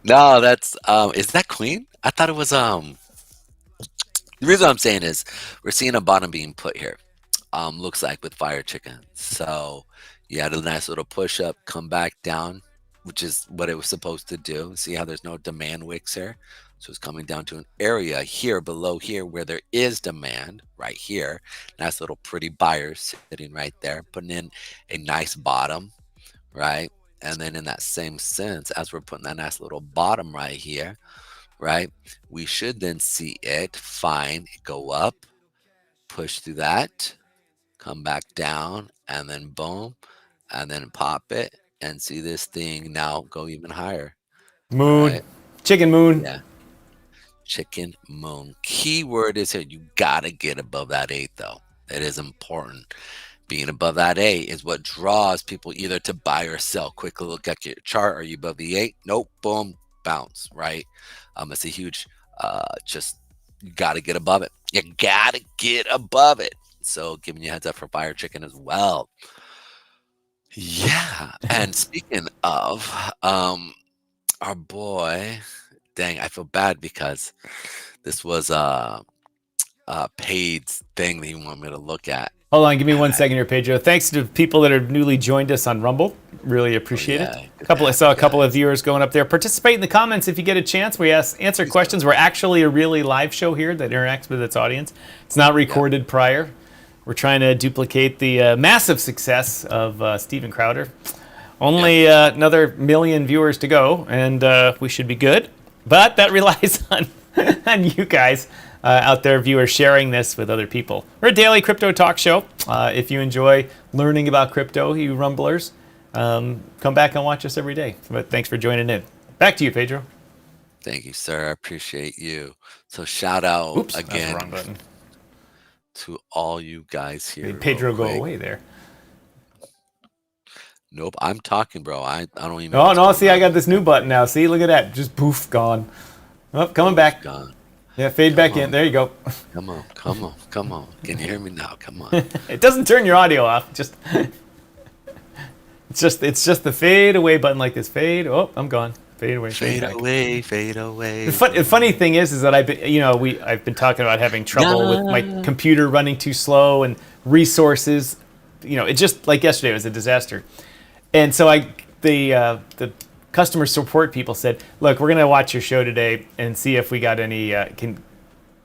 No, that's is that Queen? I thought it was The reason I'm saying is we're seeing a bottom being put here. Looks like with fire chicken. So you had a nice little push up, come back down, which is what it was supposed to do. See how there's no demand wicks here? So it's coming down to an area here below here where there is demand right here. Nice little pretty buyers sitting right there, putting in a nice bottom, right? And then in that same sense, as we're putting that nice little bottom right here, right? We should then see it go up, push through that, come back down, and then boom, and then pop it and see this thing now go even higher. Moon. Right? Chicken moon. Yeah. Chicken moon. Keyword is here. You gotta get above that 8 though. It is important. Being above that 8 is what draws people either to buy or sell. Quickly look at your chart. Are you above the 8? Nope. Boom. Bounce. Right? It's a huge just you gotta get above it. You gotta get above it. So giving you a heads up for fire chicken as well. Yeah. And speaking of our boy, dang, I feel bad because this was a paid thing that you want me to look at. Hold on, give me 1 second here, Pedro. Thanks to people that have newly joined us on Rumble. Really appreciate it. I saw a couple of viewers going up there. Participate in the comments if you get a chance. We answer questions. We're actually a really live show here that interacts with its audience. It's not recorded prior. We're trying to duplicate the massive success of Steven Crowder. Only another 1 million viewers to go, and we should be good. But that relies on you guys out there, viewers, sharing this with other people. We're a daily crypto talk show. If you enjoy learning about crypto, you rumblers, come back and watch us every day. But thanks for joining in. Back to you, Pedro. Thank you, sir. I appreciate you. So shout out again. That's the wrong button. To all you guys here. Made Pedro go away there. Nope, I'm talking, bro. I don't even. Oh no! See, I got this new button now. See, look at that. Just poof, gone. Oh, coming back. Gone. Yeah, fade back in. There you go. Come on. Can you hear me now? Come on. It doesn't turn your audio off. Just. It's just the fade away button like this. Fade. Oh, I'm gone. Fade away. Fade away, fade away. The funny thing is that I've been talking about having trouble with my computer running too slow and resources. It just like yesterday was a disaster, and so the customer support people said, "Look, we're gonna watch your show today and see if we got any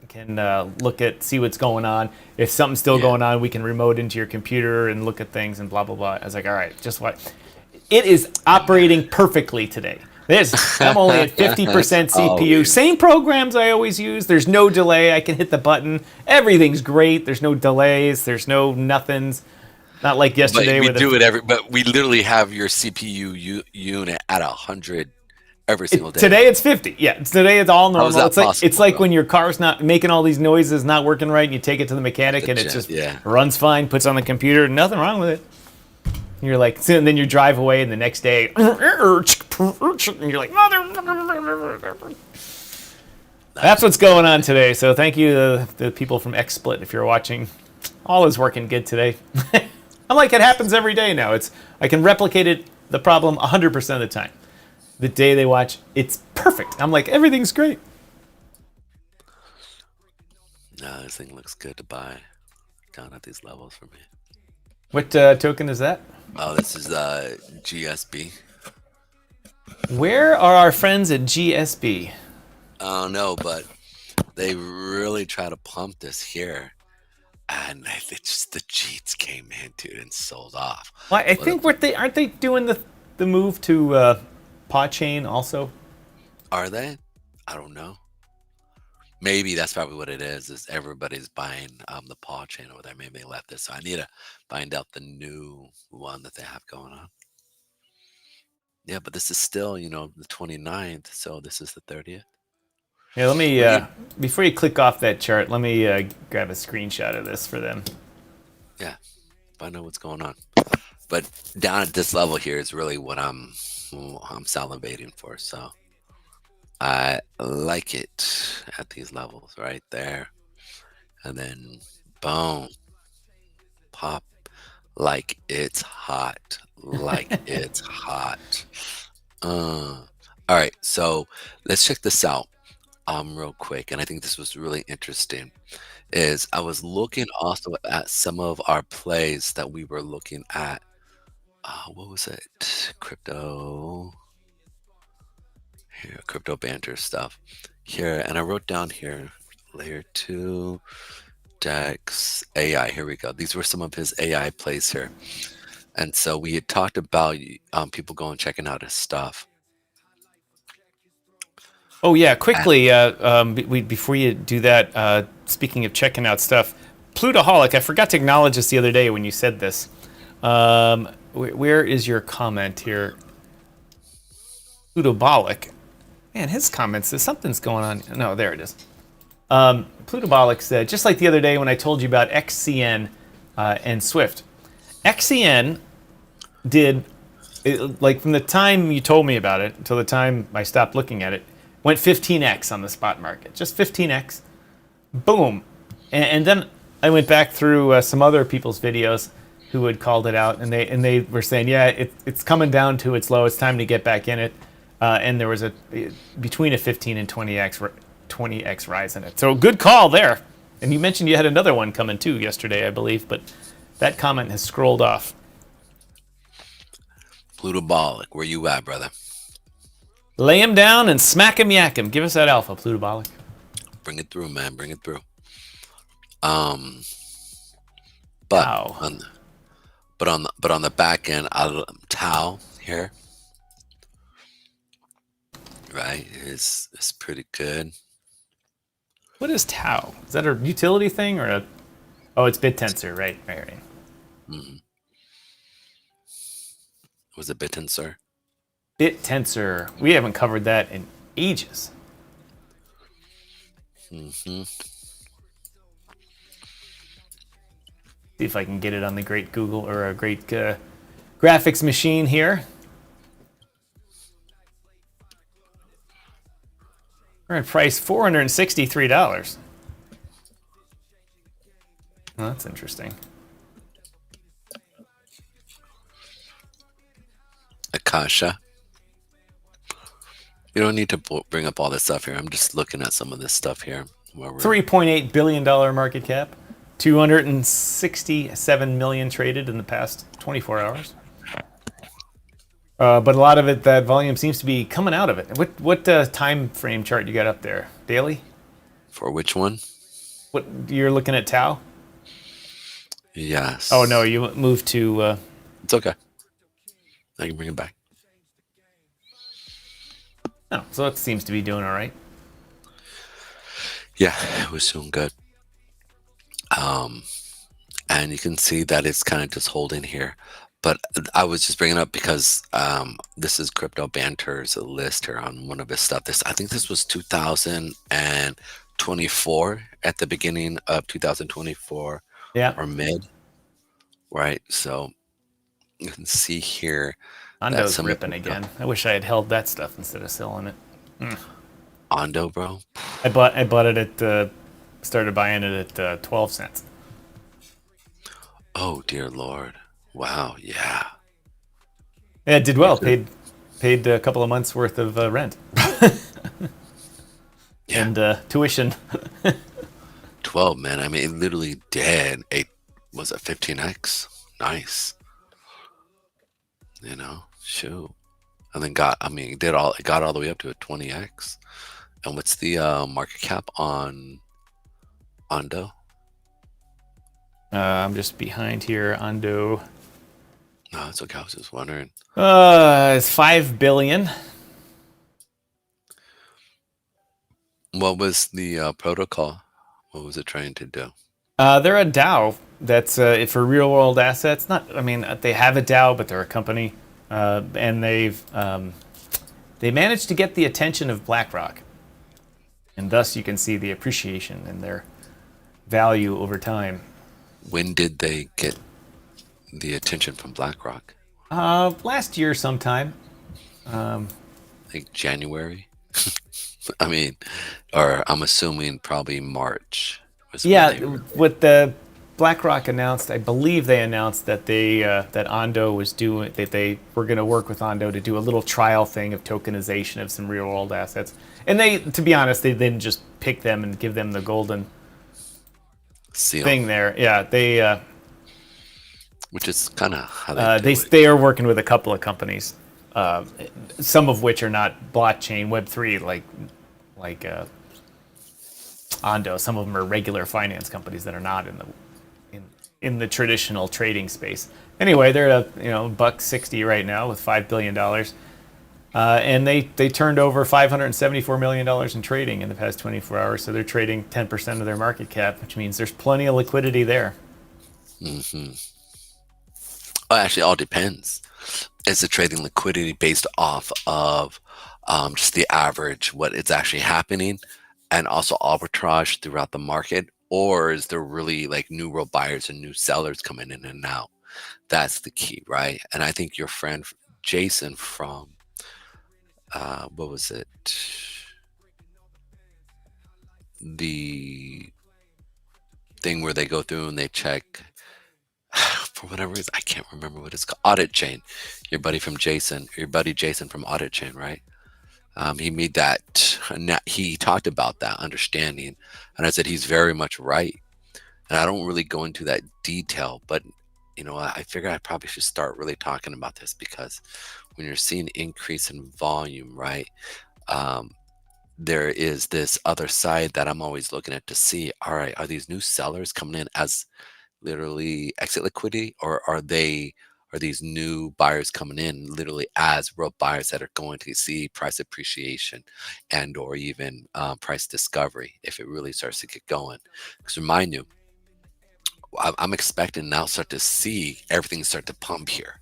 can look at see what's going on. If something's still going on, we can remote into your computer and look at things and blah blah blah." I was like, "All right, just what? It is operating perfectly today." I'm only at 50% CPU. Same programs I always use. There's no delay. I can hit the button. Everything's great. There's no delays. There's no nothings. Not like yesterday. But we literally have your CPU unit at 100 every single day. Today it's 50. Yeah, today it's all normal. How is that possible, it's like when your car's not making all these noises, not working right, and you take it to the mechanic and it just runs fine, puts on the computer, nothing wrong with it. You're like, and then you drive away, and the next day, and you're like, mother. That's what's going on today. So thank you to the people from XSplit if you're watching. All is working good today. I'm like, it happens every day now. I can replicate the problem 100% of the time. The day they watch, it's perfect. I'm like, everything's great. No, this thing looks good to buy down at these levels for me. What token is that? Oh, this is GSB. Where are our friends at GSB? I don't know, but they really try to pump this here. And the cheats came in, dude, and sold off. Well, I think aren't they doing the move to Paw Chain also? Are they? I don't know. Maybe that's probably what it is everybody's buying the Paw Chain over there. Maybe they left this. So I need to find out the new one that they have going on. Yeah, but this is still, the 29th. So this is the 30th. Yeah, let me, before you click off that chart, let me grab a screenshot of this for them. Yeah, find out what's going on. But down at this level here is really what I'm salivating for. So I like it at these levels right there. And then boom, pop like it's hot, like it's hot. All right, so let's check this out real quick. And I think this was really interesting. Is I was looking also at some of our plays that we were looking at. What was it? Crypto banter stuff here, and I wrote down here layer 2 DEX AI. Here we go. These were some of his AI plays here, and so we had talked about people going checking out his stuff. Oh yeah, quickly before you do that, speaking of checking out stuff, Plutaholic, I forgot to acknowledge this the other day when you said this. Where is your comment here? Plutobolic. Man, his comments, something's going on. No, there it is. Plutobolic said, just like the other day when I told you about XCN and Swift. XCN did, like from the time you told me about it until the time I stopped looking at it, went 15x on the spot market. Just 15x. Boom. And then I went back through some other people's videos who had called it out, and they were saying, yeah, it's coming down to its low. It's time to get back in it. And there was between a 15 and 20x rise in it. So good call there. And you mentioned you had another one coming too yesterday, I believe, but that comment has scrolled off. Plutobolic, where you at, brother? Lay him down and smack him, yak him. Give us that alpha, Plutobolic. Bring it through, man. Bring it through. But on the back end, Tau here, right, is pretty good. What is Tau? Is that a utility thing or a? Oh, it's BitTensor, right? Mm-hmm. Was it BitTensor? BitTensor. We haven't covered that in ages. Mm-hmm. See if I can get it on the great Google or a great graphics machine here. Current price $463. Well, that's interesting. Kasha. You don't need to bring up all this stuff here. I'm just looking at some of this stuff here. $3.8 billion market cap. 267 million traded in the past 24 hours. But a lot of it, that volume seems to be coming out of it. What time frame chart you got up there? Daily? For which one? What you're looking at, Tau? Yes. Oh no, you moved to. It's okay. I can bring it back. Oh, so it seems to be doing all right. Yeah, it was doing good. And you can see that it's kind of just holding here. But I was just bringing it up because this is Crypto Banter's list here on one of his stuff. I think this was 2024 at the beginning of 2024. Yeah. Or mid. Right. So you can see here. Ondo's ripping again. I wish I had held that stuff instead of selling it. Ondo, bro. I bought it at started buying it at 12 cents. Oh dear Lord. Wow, yeah. Yeah, it did well. Paid a couple of months worth of rent. And tuition. 12, man. I mean, it literally did. Was it 15x? Nice. You know, shoot. And then it got all the way up to a 20x. And what's the market cap on Ondo? I'm just behind here. Ondo. No, it's okay. I was just wondering. It's 5 billion. What was the protocol? What was it trying to do? They're a DAO that's for real world assets. They have a DAO, but they're a company, and they managed to get the attention of BlackRock, and thus you can see the appreciation in their value over time. When did they get the attention from BlackRock? Last year sometime. Like January? I mean, or I'm assuming probably March. Yeah, what the BlackRock announced, I believe they announced that that Ondo was doing, that they were going to work with Ondo to do a little trial thing of tokenization of some real world assets. And to be honest, they didn't just pick them and give them the golden thing there. Yeah, which is kind of how they are working with a couple of companies, some of which are not blockchain Web3 like Ondo. Some of them are regular finance companies that are not in the traditional trading space. Anyway, they're at $1.60 right now with $5 billion, and they turned over $574 million in trading in the past 24 hours. So they're trading 10% of their market cap, which means there's plenty of liquidity there. Mm-hmm. Oh, actually, it all depends. Is the trading liquidity based off of just the average, what is actually happening, and also arbitrage throughout the market? Or is there really like new real buyers and new sellers coming in and out? That's the key, right? And I think your friend Jason from, what was it? The thing where they go through and they check, for whatever reason, I can't remember what it's called. Audit Chain. Your buddy Jason from Audit Chain, right? He made that, he talked about that understanding, and I said he's very much right. And I don't really go into that detail, but I figure I probably should start really talking about this, because when you're seeing increase in volume, right, there is this other side that I'm always looking at to see, all right, are these new sellers coming in as literally exit liquidity, or are these new buyers coming in literally as real buyers that are going to see price appreciation and or even price discovery if it really starts to get going? Because remind you, I'm expecting now start to see everything start to pump here,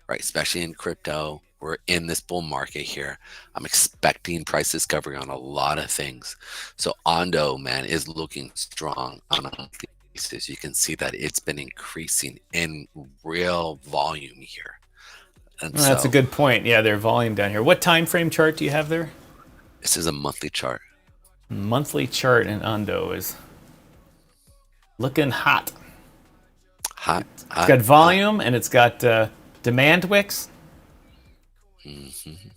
right? Especially in crypto. We're in this bull market here. I'm expecting price discovery on a lot of things. So Ondo, man, is looking strong on a monthly basis. You can see that it's been increasing in real volume here. And that's a good point. Yeah, their volume down here. What time frame chart do you have there? This is a monthly chart. Monthly chart in Ondo is looking hot. It's got volume and it's got demand wicks. Mm-hmm.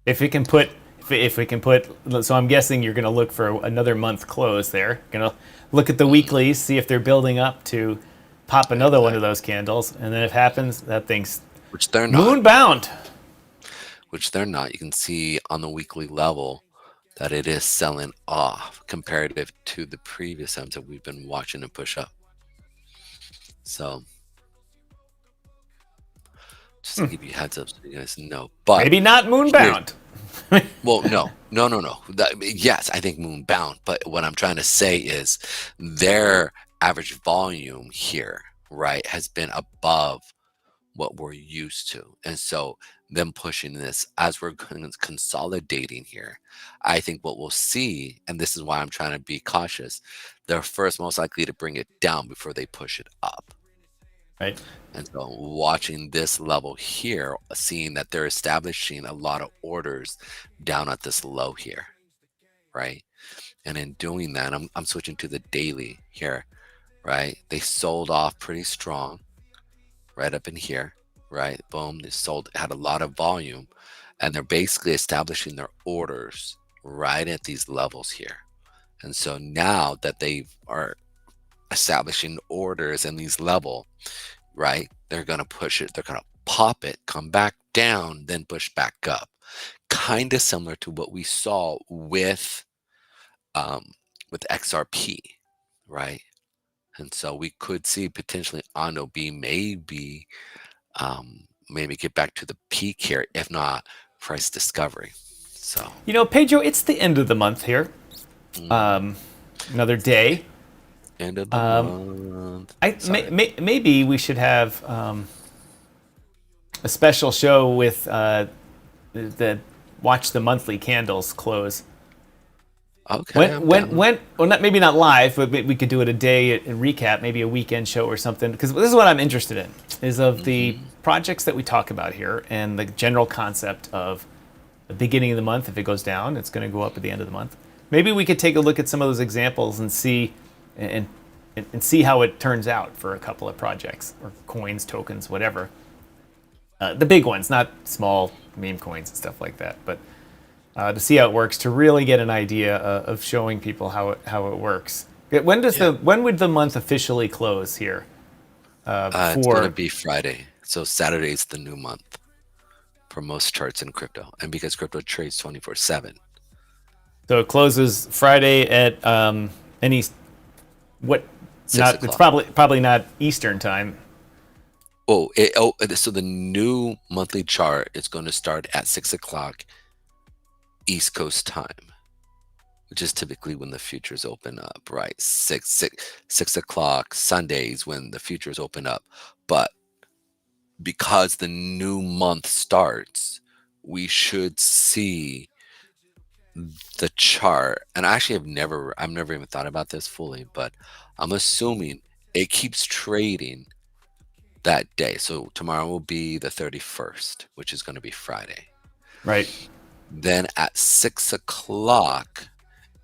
If we can put, if we can put, so I'm guessing you're going to look for another month close there. Going to look at the weeklies, see if they're building up to pop another one of Exactly. those candles, and then if it happens, that thing's Which they're not. moon bound. Which they're not. You can see on the weekly level that it is selling off comparative to the previous times that we've been watching it push up. So just to give you a heads up so you guys know. But Maybe not moon here's bound. well, no. Yes, I think moon bound. But what I'm trying to say is their average volume here, right, has been above what we're used to. And so them pushing this as we're consolidating here, I think what we'll see, and this is why I'm trying to be cautious, they're first most likely to bring it down before they push it up. Right. And so watching this level here, seeing that they're establishing a lot of orders down at this low here, right? And in doing that, I'm switching to the daily here, right? They sold off pretty strong right up in here, right? Boom, they sold, had a lot of volume, and they're basically establishing their orders right at these levels here. And so now that they are establishing orders in these level, right? They're going to push it, they're going to pop it, come back down, then push back up. Kind of similar to what we saw with XRP, right? And so we could see potentially Ondo B maybe get back to the peak here, if not price discovery. So You know, Pedro, it's the end of the month here. Another day. end of the month. Sorry. Maybe we should have a special show with the watch the monthly candles close. Okay. I'm down. Well, not maybe not live, but we could do it a day and recap, maybe a weekend show or something. Because this is what I'm interested in: is of the projects that we talk about here and the general concept of the beginning of the month. If it goes down, it's going to go up at the end of the month. Maybe we could take a look at some of those examples and see and see how it turns out for a couple of projects or coins, tokens, whatever. The big ones, not small meme coins and stuff like that, but to see how it works, to really get an idea of showing people how it works. When would the month officially close here? It's going to be Friday. So Saturday is the new month for most charts in crypto. And because crypto trades 24/7. So it closes Friday at any what? 6 Not o'clock. it's probably not Eastern time. So the new monthly chart is going to start at 6 o'clock East Coast time, which is typically when the futures open up, right? 6 o'clock Sundays when the futures open up. But because the new month starts, we should see the chart. And actually, I've never even thought about this fully, but I'm assuming it keeps trading that day. So tomorrow will be the 31st, which is going to be Friday. Right. Then at 6 o'clock,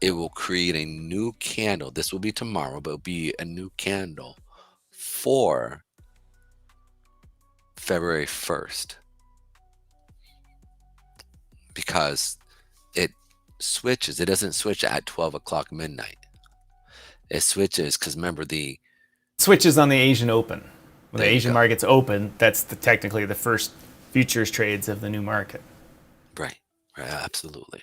it will create a new candle. This will be tomorrow, but it'll be a new candle for February 1st. Because it switches. It doesn't switch at 12 o'clock midnight. It switches because remember Switches on the Asian Open. When the There you Asian go. market's open, that's technically the first futures trades of the new market. Right, absolutely.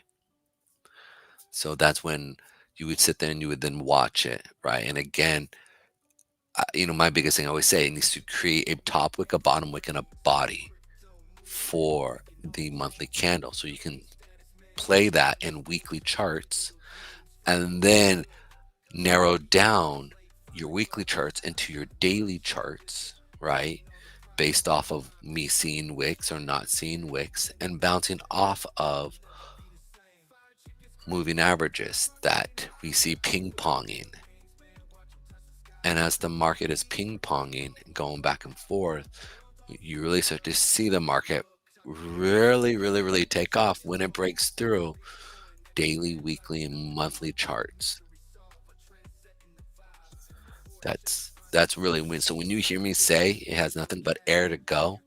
So that's when you would sit there and you would then watch it, right? And again, my biggest thing I always say, it needs to create a top wick, a bottom wick, and a body for the monthly candle. So you can play that in weekly charts and then narrow down your weekly charts into your daily charts, right? Based off of me seeing wicks or not seeing wicks and bouncing off of moving averages that we see ping-ponging. And as the market is ping-ponging and going back and forth, you really start to see the market really take off when it breaks through daily, weekly, and monthly charts. That's really when. So when you hear me say it has nothing but air to go,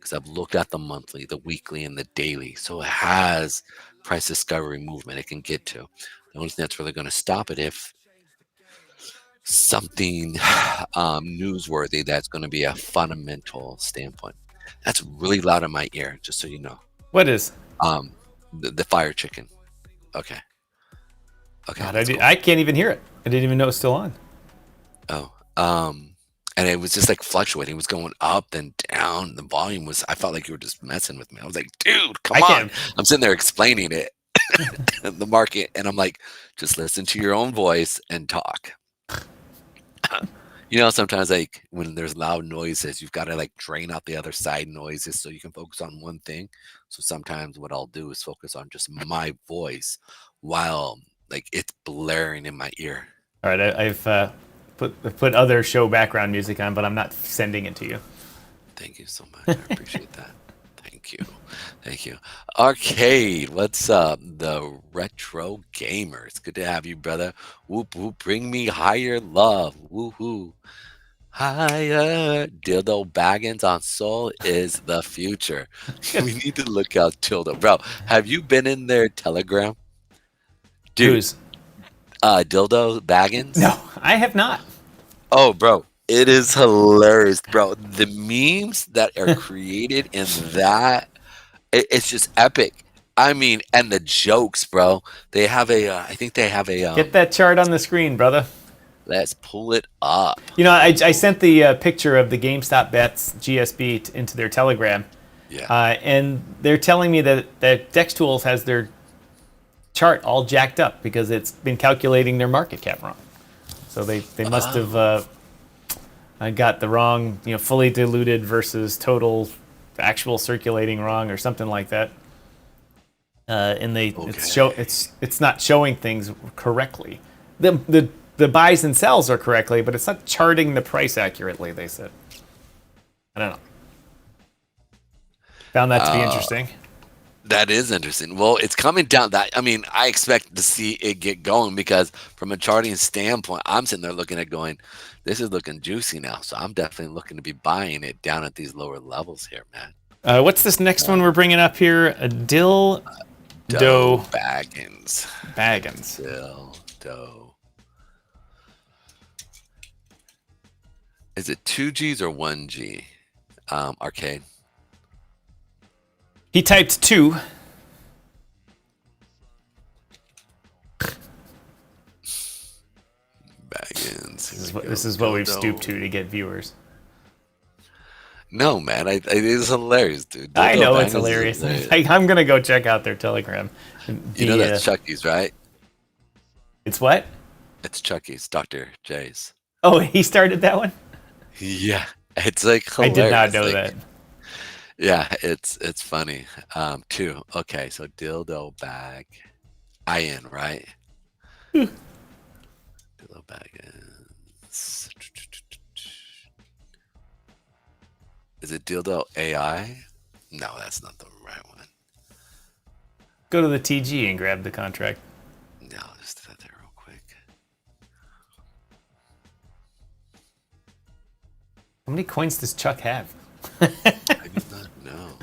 because I've looked at the monthly, the weekly, and the daily. So it has price discovery movement it can get to. The only thing that's really going to stop it if something newsworthy that's going to be a fundamental standpoint. That's really loud in my ear, just so you know. What is? The fire chicken. Okay. Okay. God, I can't even hear it. I didn't even know it was still on. Oh. And it was just like fluctuating. It was going up and down. The volume was, I felt like you were just messing with me. I was like, dude, come on. I'm sitting there explaining it, the market. And I'm like, just listen to your own voice and talk. You know, sometimes like when there's loud noises, you've got to like drain out the other side noises so you can focus on one thing. So sometimes what I'll do is focus on just my voice while like it's blaring in my ear. All right, I've put other show background music on, but I'm not sending it to you. Thank you so much. I appreciate that. Thank you. Thank you. Arcade, what's up? The retro gamer. It's good to have you, brother. Whoop, whoop. Bring me higher love. Woohoo. Higher. Dildo Baggins on Soul is the future. We need to look out Tildo. Bro, have you been in their Telegram? Dude. Who's? Dildo Baggins? No, I have not. Oh, bro. It is hilarious, bro. The memes that are created in that, it's just epic. I mean, and the jokes, bro. They have I think they have a... Get that chart on the screen, brother. Let's pull it up. You know, I sent the picture of the GameStop bets GSB into their Telegram. Yeah. And they're telling me that DEX Tools has their chart all jacked up because it's been calculating their market cap wrong. So they must have... I got the wrong, fully diluted versus total actual circulating wrong or something like that. And it's not showing things correctly. The buys and sells are correctly, but it's not charting the price accurately, they said. I don't know. Found that to be interesting. That is interesting. Well, it's coming down I expect to see it get going because from a charting standpoint, I'm sitting there looking at going, this is looking juicy now. So I'm definitely looking to be buying it down at these lower levels here, man. What's this next one we're bringing up here? A Dildo Baggins. Dildo. Is it 2Gs or 1G? Arcade. He typed 2. Baggins. This is what we've stooped to get viewers. No, man. It is hilarious, dude. I know it's hilarious. I'm going to go check out their Telegram. You know that's Chucky's, right? It's what? It's Chucky's, Dr. J's. Oh, he started that one? Yeah. It's like hilarious. I did not know that. Yeah, it's funny. 2. Okay, so dildo bag. IN, right? Dildo bag is it dildo AI? No, that's not the right one. Go to the TG and grab the contract. No, just do that there real quick. How many coins does Chuck have? I do not know.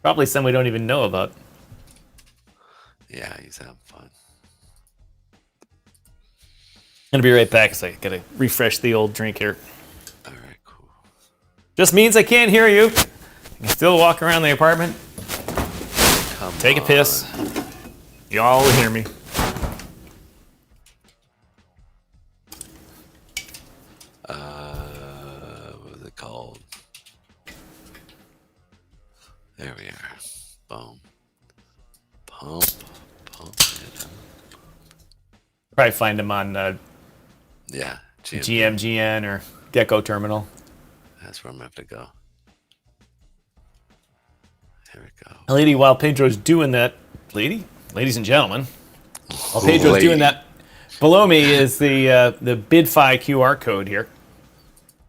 Probably some we don't even know about. Yeah, he's having fun. I'm gonna be right back because I gotta refresh the old drink here. All right, cool. Just means I can't hear you. I can still walk around the apartment. Take a piss. Y'all will hear me. What is it called? There we are. Boom. Pump it up. Probably find them on Yeah. GMGN or Gecko Terminal. That's where I'm going to have to go. There we go. Lady, while Pedro's doing that, ladies and gentlemen, while Pedro's doing that, below me is the BidFi QR code here.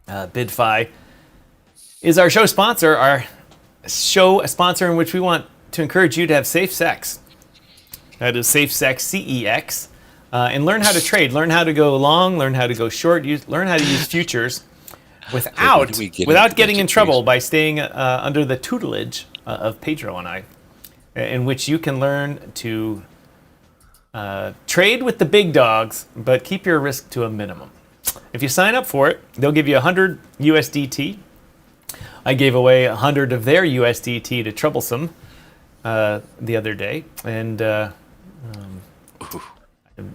BidFi is our show sponsor, a sponsor in which we want to encourage you to have safe sex. That is safe sex, CEX, and learn how to trade, learn how to go long, learn how to go short, learn how to use futures. without do we get without into getting in trouble education? by staying under the tutelage of Pedro and I, in which you can learn to trade with the big dogs, but keep your risk to a minimum. If you sign up for it, they'll give you 100 USDT. I gave away 100 of their USDT to Troublesome the other day, and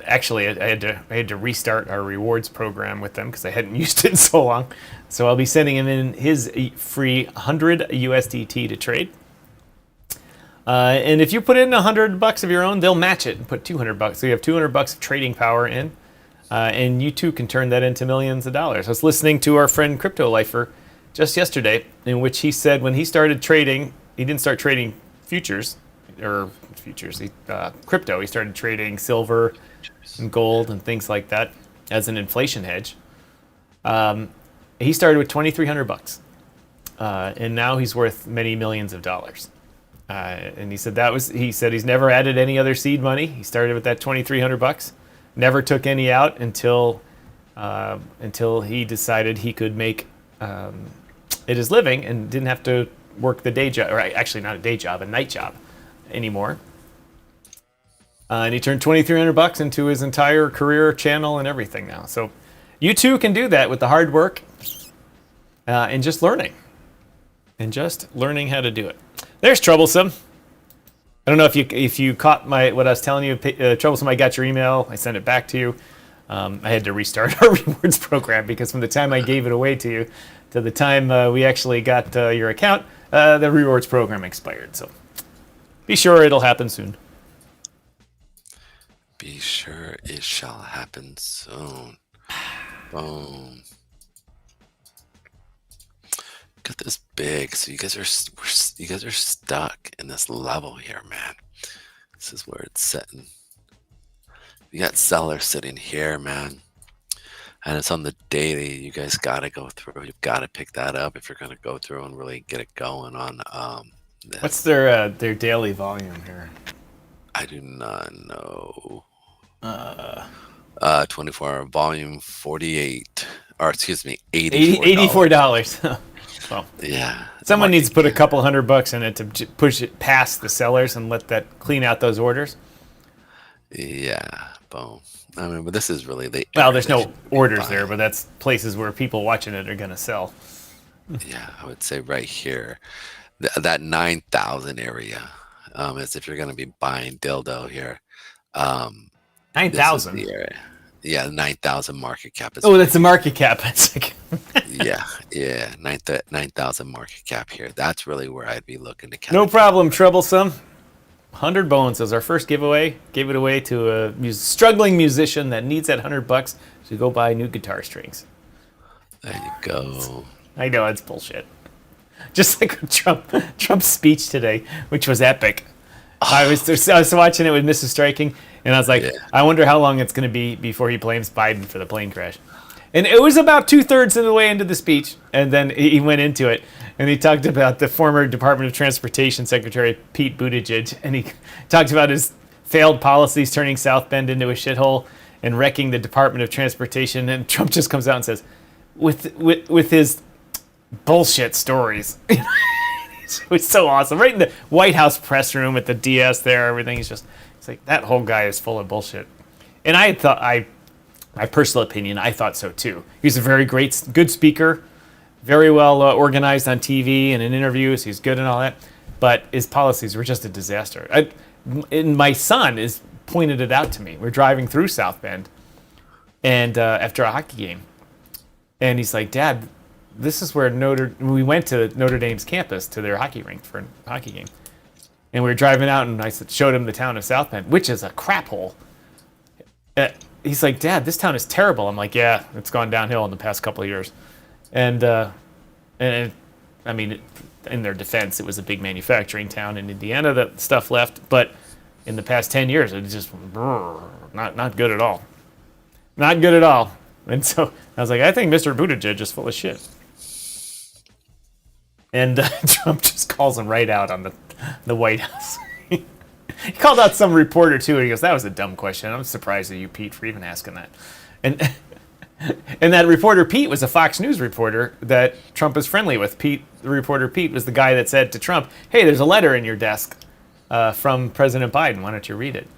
actually I had to restart our rewards program with them because I hadn't used it in so long. So I'll be sending him in his free 100 USDT to trade. And if you put in $100 of your own, they'll match it and put $200. So you have $200 of trading power in, and you too can turn that into millions of dollars. I was listening to our friend Crypto Lifer just yesterday, in which he said when he started trading, he didn't start trading crypto. He started trading silver and gold and things like that as an inflation hedge. He started with $2,300, and now he's worth many millions of dollars. And he said he's never added any other seed money. He started with that $2,300, never took any out until he decided he could make it his living and didn't have to work the day job, or actually not a day job, a night job anymore. And he turned $2,300 into his entire career channel and everything now. So you too can do that with the hard work and just learning how to do it. There's Troublesome. I don't know if you caught what I was telling you. Troublesome, I got your email. I sent it back to you. I had to restart our rewards program because from the time I gave it away to you to the time we actually got your account, the rewards program expired. So be sure it'll happen soon. Be sure it shall happen soon. Boom. Got this big, so you guys are stuck in this level here, man. This is where it's sitting. You got sellers sitting here, man, and it's on the daily. You guys got to go through. You've got to pick that up if you're going to go through and really get it going on. This. What's their daily volume here? I do not know. 24-hour volume 48, or excuse me, $84. Well, yeah. Someone needs to put a couple $100 in it to push it past the sellers and let that clean out those orders. Yeah, boom. I mean, but this is really the. Well, there's no orders there, but that's places where people watching it are going to sell. Yeah, I would say right here, that 9,000 area, is if you're going to be buying dildo here. 9,000. Yeah, 9,000 market cap. Oh, that's the market cap. yeah, 9,000 market cap here. That's really where I'd be looking to. No problem, Troublesome. 100 bones as our first giveaway. Gave it away to a struggling musician that needs that $100 to go buy new guitar strings. There you go. I know it's bullshit. Just like Trump's speech today, which was epic. I was watching it with Mrs. Striking, and I was like, I wonder how long it's going to be before he blames Biden for the plane crash. And it was about 2/3 of the way into the speech, and then he went into it, and he talked about the former Department of Transportation Secretary Pete Buttigieg, and he talked about his failed policies turning South Bend into a shithole and wrecking the Department of Transportation. And Trump just comes out and says, with his bullshit stories. It's so awesome. Right in the White House press room at the DS there, everything is just, it's like, that whole guy is full of bullshit. And I thought, my personal opinion, I thought so too. He's a very good speaker, very well organized on TV and in interviews. He's good and all that. But his policies were just a disaster. And my son has pointed it out to me. We're driving through South Bend and after a hockey game. And he's like, Dad, this is where we went to Notre Dame's campus to their hockey rink for a hockey game. And we were driving out, and I showed him the town of South Bend, which is a crap hole. He's like, Dad, this town is terrible. I'm like, yeah, it's gone downhill in the past couple of years. And I mean, in their defense, it was a big manufacturing town in Indiana that stuff left. But in the past 10 years, it's just not good at all. Not good at all. And so I was like, I think Mr. Buttigieg is full of shit. And Trump just calls him right out on the White House. He called out some reporter too, and he goes, "That was a dumb question. I'm surprised at you, Pete, for even asking that." And And that reporter Pete was a Fox News reporter that Trump is friendly with. Pete, the reporter Pete, was the guy that said to Trump, "Hey, there's a letter in your desk from President Biden. Why don't you read it?"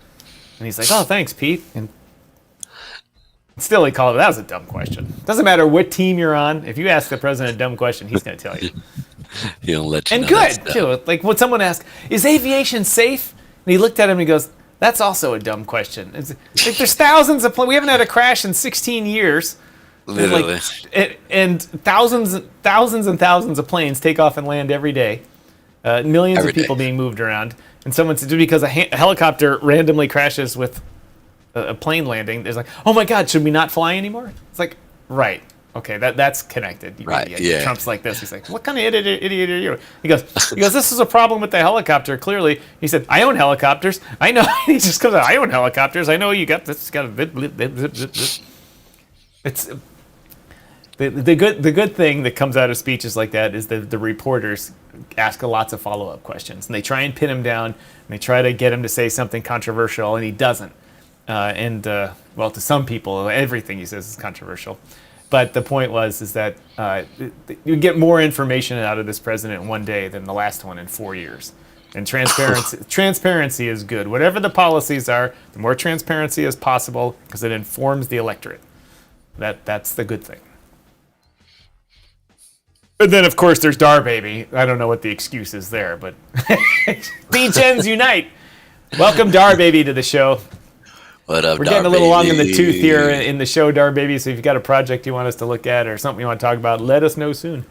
And he's like, "Oh, thanks, Pete." And still, he called it. That was a dumb question. Doesn't matter what team you're on. If you ask the president a dumb question, he's going to tell you. He'll let you And know. good too. Like when someone asked, "Is aviation safe?" And he looked at him and he goes, "That's also a dumb question. It's, like, there's thousands of planes. We haven't had a crash in 16 years." Literally. And thousands and thousands of planes take off and land every day. Millions Every of people day. being moved around. And someone said, just because a helicopter randomly crashes with a plane landing, there's like, "Oh my God, should we not fly anymore?" It's like, right. Okay, that's connected. You Right, idiot. yeah. Trump's like this. He's like, "What kind of idiot are you?" He goes, "This is a problem with the helicopter, clearly." He said, "I own helicopters. I know." He just goes, "I own helicopters. I know you got this. Got a It's the good thing that comes out of speeches like that is that the reporters ask lots of follow-up questions, and they try and pin him down, and they try to get him to say something controversial, and he doesn't. Well, to some people, everything he says is controversial. But the point is that you get more information out of this president in one day than the last one in 4 years. And transparency is good. Whatever the policies are, the more transparency as possible, because it informs the electorate. That's the good thing. And then, of course, there's Dar Baby. I don't know what the excuse is there, but D-Gens unite. Welcome, Dar Baby, to the show. What up, We're Dar getting a little long in the Baby? tooth here in the show, Dar Baby. So if you've got a project you want us to look at or something you want to talk about, let us know soon.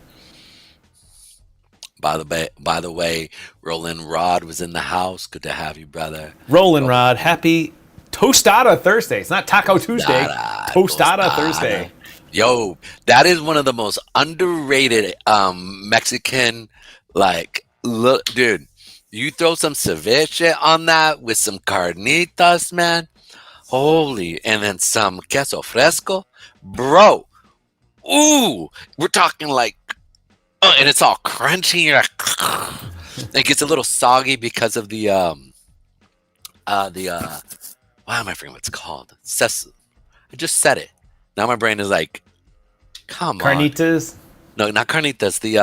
By the way, Roland Rod was in the house. Good to have you, brother. Roland Rod, happy Tostada Thursday. It's not Taco Tuesday. Tostada Thursday. Yo, that is one of the most underrated Mexican, like, look, dude, you throw some ceviche on that with some carnitas, man. Holy, and then some queso fresco. Bro, ooh, we're talking like, and it's all crunchy. You're like, it gets a little soggy because of the why am I forgetting what it's called? I just said it. Now my brain is like, come on. Carnitas? No, not carnitas. The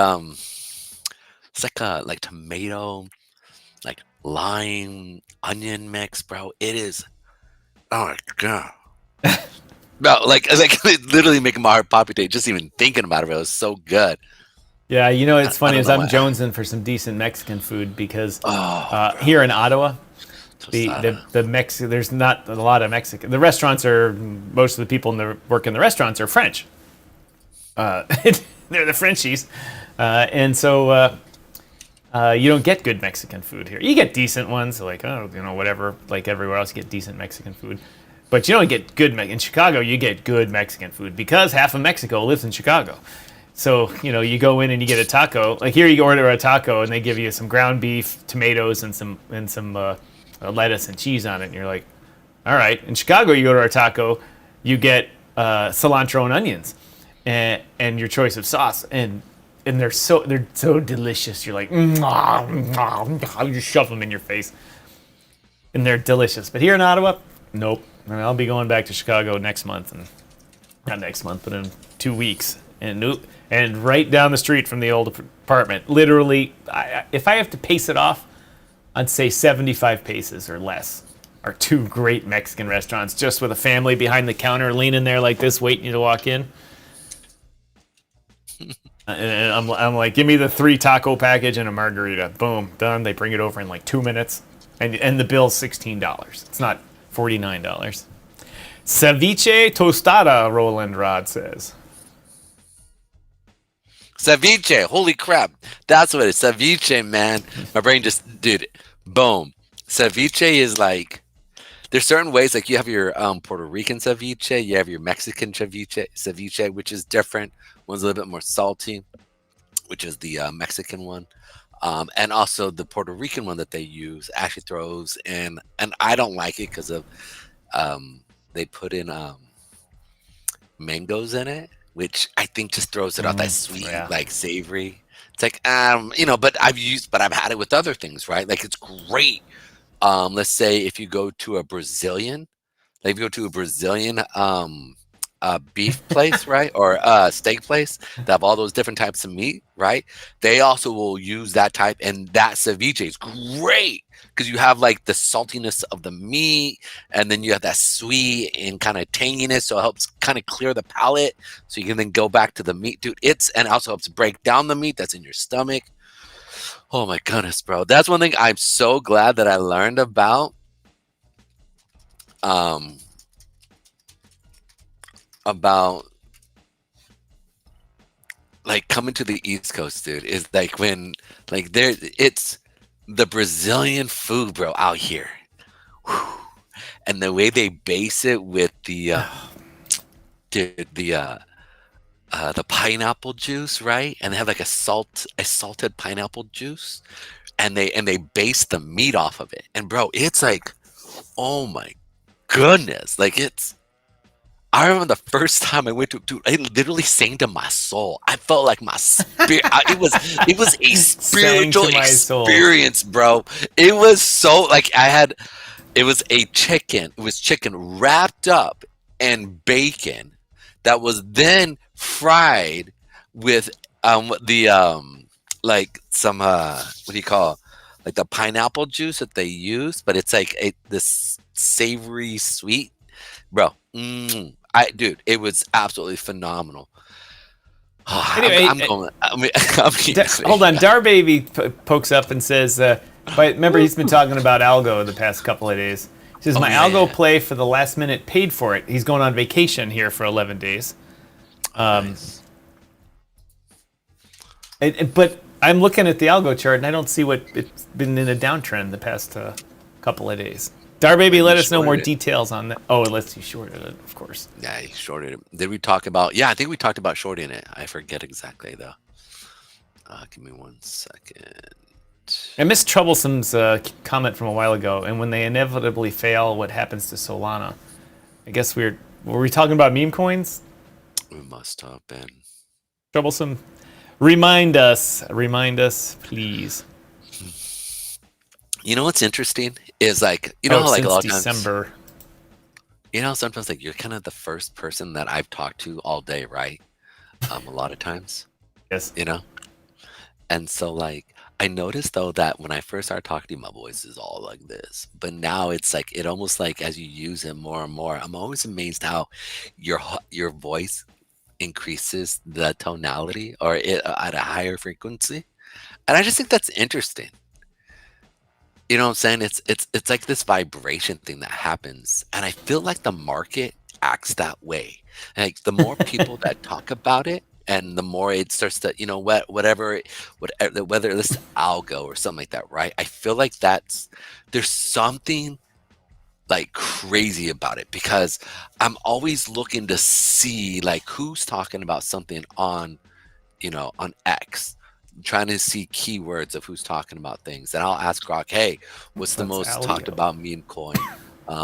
it's like a tomato, like lime, onion mix, bro. It is. Oh my god. No, like literally making my heart palpitate just even thinking about it. It was so good. Yeah, you know it's funny don't is know I'm why. jonesing for some decent Mexican food because here in Ottawa, there's not a lot of Mexican. The restaurants most of the people work in the restaurants are French. They're the Frenchies, and so you don't get good Mexican food here. You get decent ones, like whatever, like everywhere else, you get decent Mexican food, but you don't get good in Chicago. You get good Mexican food because half of Mexico lives in Chicago. So, you go in and you get a taco. Like here, you order a taco and they give you some ground beef, tomatoes, and some lettuce and cheese on it. And you're like, all right. In Chicago, you go to our taco, you get cilantro and onions, and your choice of sauce, and they're so delicious. You're like, you just shove them in your face, and they're delicious. But here in Ottawa, nope. I mean, I'll be going back to Chicago next month, and not next month, but in 2 weeks. And right down the street from the old apartment, literally, if I have to pace it off, I'd say 75 paces or less are 2 great Mexican restaurants, just with a family behind the counter leaning there like this, waiting you to walk in. And I'm like, give me the 3 taco package and a margarita. Boom, done. They bring it over in like 2 minutes, and the bill's $16. It's not $49. Ceviche tostada, Roland Rod says. Ceviche, holy crap. That's what it is. Ceviche, man. My brain just did it. Boom. Ceviche is like, there's certain ways, like you have your Puerto Rican ceviche, you have your Mexican ceviche, which is different. One's a little bit more salty, which is the Mexican one. And also the Puerto Rican one that they use actually throws in, and I don't like it because of they put in mangoes in it, which I think just throws it out that sweet, like savory. It's like, but I've had it with other things, right? Like it's great. Let's say if you go to a Brazilian beef place, right, or steak place that have all those different types of meat, right? They also will use that type, and that ceviche is great because you have like the saltiness of the meat, and then you have that sweet and kind of tanginess, so it helps kind of clear the palate, so you can then go back to the meat, dude. And also helps break down the meat that's in your stomach. Oh my goodness, bro. That's one thing I'm so glad that I learned about. About like coming to the East Coast, dude, is like when like it's the Brazilian food, bro, out here. Whew. And the way they base it with the dude, the pineapple juice, right? And they have like a salted pineapple juice, and they base the meat off of it. And bro, it's like, oh my goodness, like I remember the first time I went to, dude, it literally sang to my soul. I felt like my spirit. It was a spiritual experience, bro. It was so like it was a chicken. It was chicken wrapped up in bacon that was then fried with like some what do you call, like the pineapple juice that they use, but it's like this savory sweet, bro. Dude, it was absolutely phenomenal. Anyway, I'm going. Hold on, Darbaby pokes up and says, "But remember, he's been talking about algo the past couple of days. He says my algo play for the last minute paid for it. He's going on vacation here for 11 days. Nice. But I'm looking at the algo chart and I don't see what it's been in a downtrend the past couple of days. Darbaby, let us know more details on that. Oh, unless you shorted it, of course. Yeah, he shorted it. Did we talk about? Yeah, I think we talked about shorting it. I forget exactly though. Give me 1 second. I missed Troublesome's comment from a while ago. And when they inevitably fail, what happens to Solana? I guess were we talking about meme coins? We must have been. Troublesome, remind us, please. You know what's interesting is like, you know, like a lot of times, December. You know, sometimes like you're kind of the first person that I've talked to all day, right? A lot of times. Yes. You know, and so like I noticed though that when I first started talking to you, my voice is all like this, but now it's like it almost like as you use it more and more, I'm always amazed how your voice increases the tonality or at a higher frequency, and I just think that's interesting. You know what I'm saying? It's like this vibration thing that happens, and I feel like the market acts that way. Like the more people that talk about it, and the more it starts to, you know, whatever, whether it's algo or something like that, right? I feel like there's something like crazy about it because I'm always looking to see like who's talking about something on, you know, on X. Trying to see keywords of who's talking about things, and I'll ask Grok, "Hey, what's the most talked about meme coin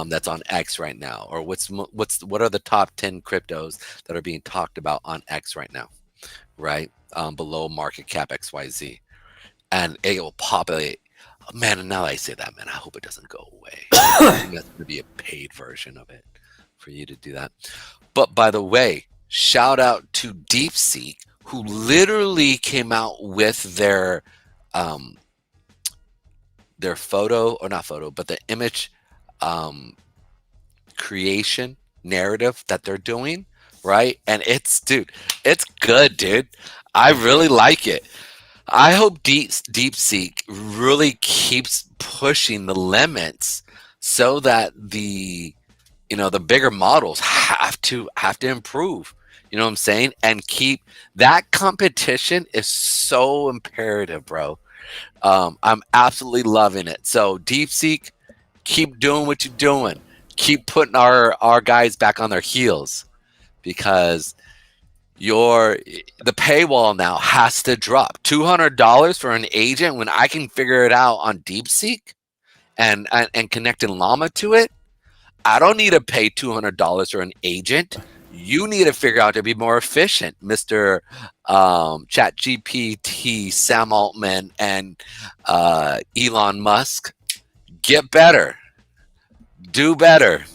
that's on X right now, or what are the top 10 cryptos that are being talked about on X right now, right? Below market cap XYZ," and it will populate. Man, and now that I say that, man, I hope it doesn't go away. I think that's going to be a paid version of it for you to do that. But by the way, shout out to DeepSeek, who literally came out with their photo, or not photo, but the image creation narrative that they're doing, right? And it's good, dude. I really like it. I hope DeepSeek really keeps pushing the limits so that the bigger models have to improve. You know what I'm saying? And keep that competition is so imperative, bro. I'm absolutely loving it. So DeepSeek, keep doing what you're doing. Keep putting our guys back on their heels, because the paywall now has to drop. $200 for an agent when I can figure it out on DeepSeek and connecting Llama to it. I don't need to pay $200 for an agent. You need to figure out to be more efficient, Mr. ChatGPT, Sam Altman, and Elon Musk. Get better. Do better.